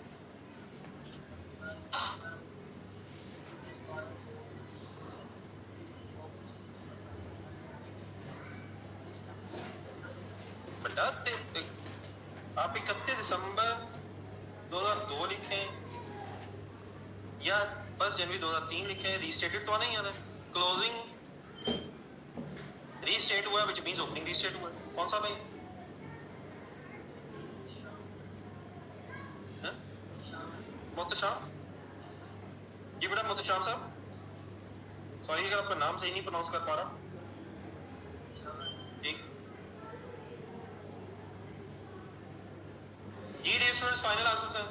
बेटा आप 31 दिसंबर 2002 लिखें या 1 जनवरी 2003 लिखें। रीस्टेटेड तो आना ही आना है। क्लोजिंग रीस्टेट हुआ है, व्हिच मींस ओपनिंग रीस्टेट हुआ है। कौन सा भाई? मुतशा आपका नाम सही नहीं प्रोनाउंस कर पा रहा। ठीक जी, डियर स्टूडेंट्स, फाइनल आंसर था।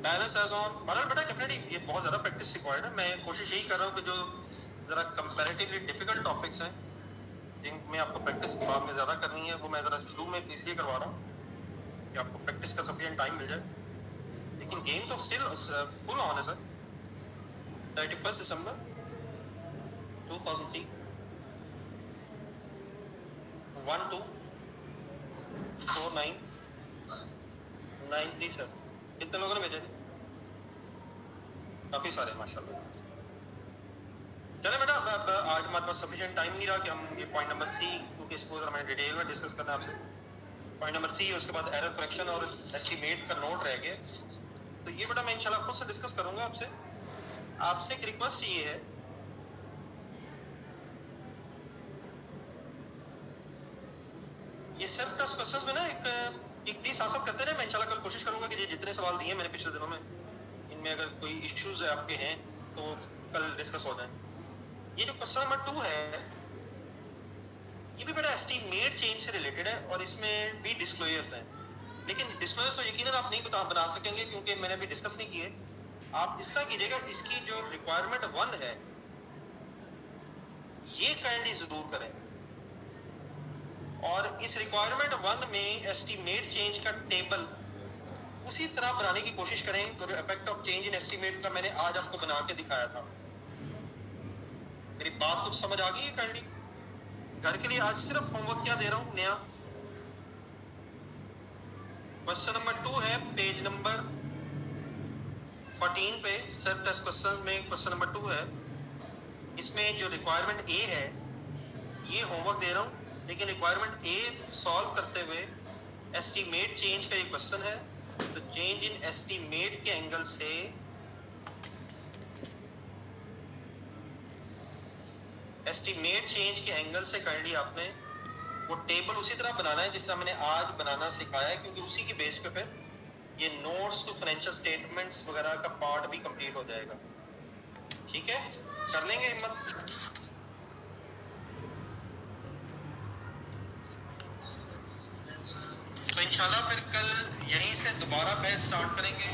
बैलेंस एज ऑन मतलब बेटा डेफिनेटली ये बहुत ज़्यादा प्रैक्टिस रिक्वायर्ड है। मैं कोशिश यही कर रहा हूँ कि जो ज़रा कंपैरेटिवली डिफिकल्ट टॉपिक्स हैं जिनमें आपको प्रैक्टिस बाद में ज़्यादा करनी है, वो मैं ज़रा शुरू में इसलिए करवा रहा हूँ कि आपको प्रैक्टिस का सफिशिएंट टाइम मिल जाए। लेकिन गेम तो स्टिल फुल ऑन है सर। 31 दिसंबर 2003 124937। कितने लोगों ने भेजा जी? काफी सारे माशाल्लाह। चले बेटा, अब आज हमारे पास सफिशिएंट टाइम नहीं रहा कि हम ये पॉइंट नंबर 3, क्योंकि इसको जरा मैंने डिटेल में डिस्कस करना है आपसे। पॉइंट नंबर 3 उसके बाद एरर करेक्शन और एस्टीमेट का नोट रह गया, तो ये बेटा मैं इंशाल्लाह खुद से डिस्कस करूंगा आपसे। आपसे एक रिक्वेस्ट ये है, ये सेल्फ टेस्ट क्वेश्चंस में ना एक भी साथ करते रहे। मैं इंशाल्लाह कल कोशिश करूंगा कि जितने सवाल दिए मैंने पिछले दिनों में, इनमें अगर कोई इश्यूज है आपके हैं तो कल डिस्कस हो जाए। ये जो क्वेश्चन नंबर 2 है, ये भी बेटा एस्टीमेट चेंज से रिलेटेड है और इसमें भी डिस्क्लोजर्स हैं। लेकिन डिस्क्लोजर्स तो यकीनन आप नहीं बना सकेंगे क्योंकि मैंने अभी डिस्कस नहीं किए। आप इस तरह कीजिएगा, इसकी जो रिक्वायरमेंट 1 है ये काइंडली जरूर करें, और इस रिक्वायरमेंट 1 में एस्टीमेट चेंज का टेबल उसी तरह बनाने की कोशिश करें तो जो effect of change in estimate का मैंने आज आपको बना के दिखाया था। मेरी बात कुछ समझ आ गई है काइंडली? घर के लिए आज सिर्फ होमवर्क क्या दे रहा हूं नया, क्वेश्चन नंबर 2 है पेज नंबर 14 पे, सेल्फ टेस्ट क्वेश्चन में क्वेश्चन नंबर 2 है। इसमें जो रिक्वायरमेंट ए है ये होमवर्क दे रहा हूं, लेकिन रिक्वायरमेंट ए सॉल्व करते हुए एस्टीमेट चेंज का ये क्वेश्चन है, तो चेंज इन एस्टीमेट के एंगल से काइंडली आपने वो टेबल उसी तरह बनाना है जिस तरह मैंने आज बनाना सिखाया है, क्योंकि उसी की बेस पे फिर ये नोट्स टू फाइनेंशियल स्टेटमेंट्स वगैरह का पार्ट भी कंप्लीट हो जाएगा। ठीक है, कर लेंगे हिम्मत। तो इंशाल्लाह फिर कल यहीं से दोबारा बैच स्टार्ट करेंगे।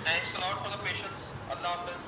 Thanks a lot for the patience. अल्लाह हाफिज़।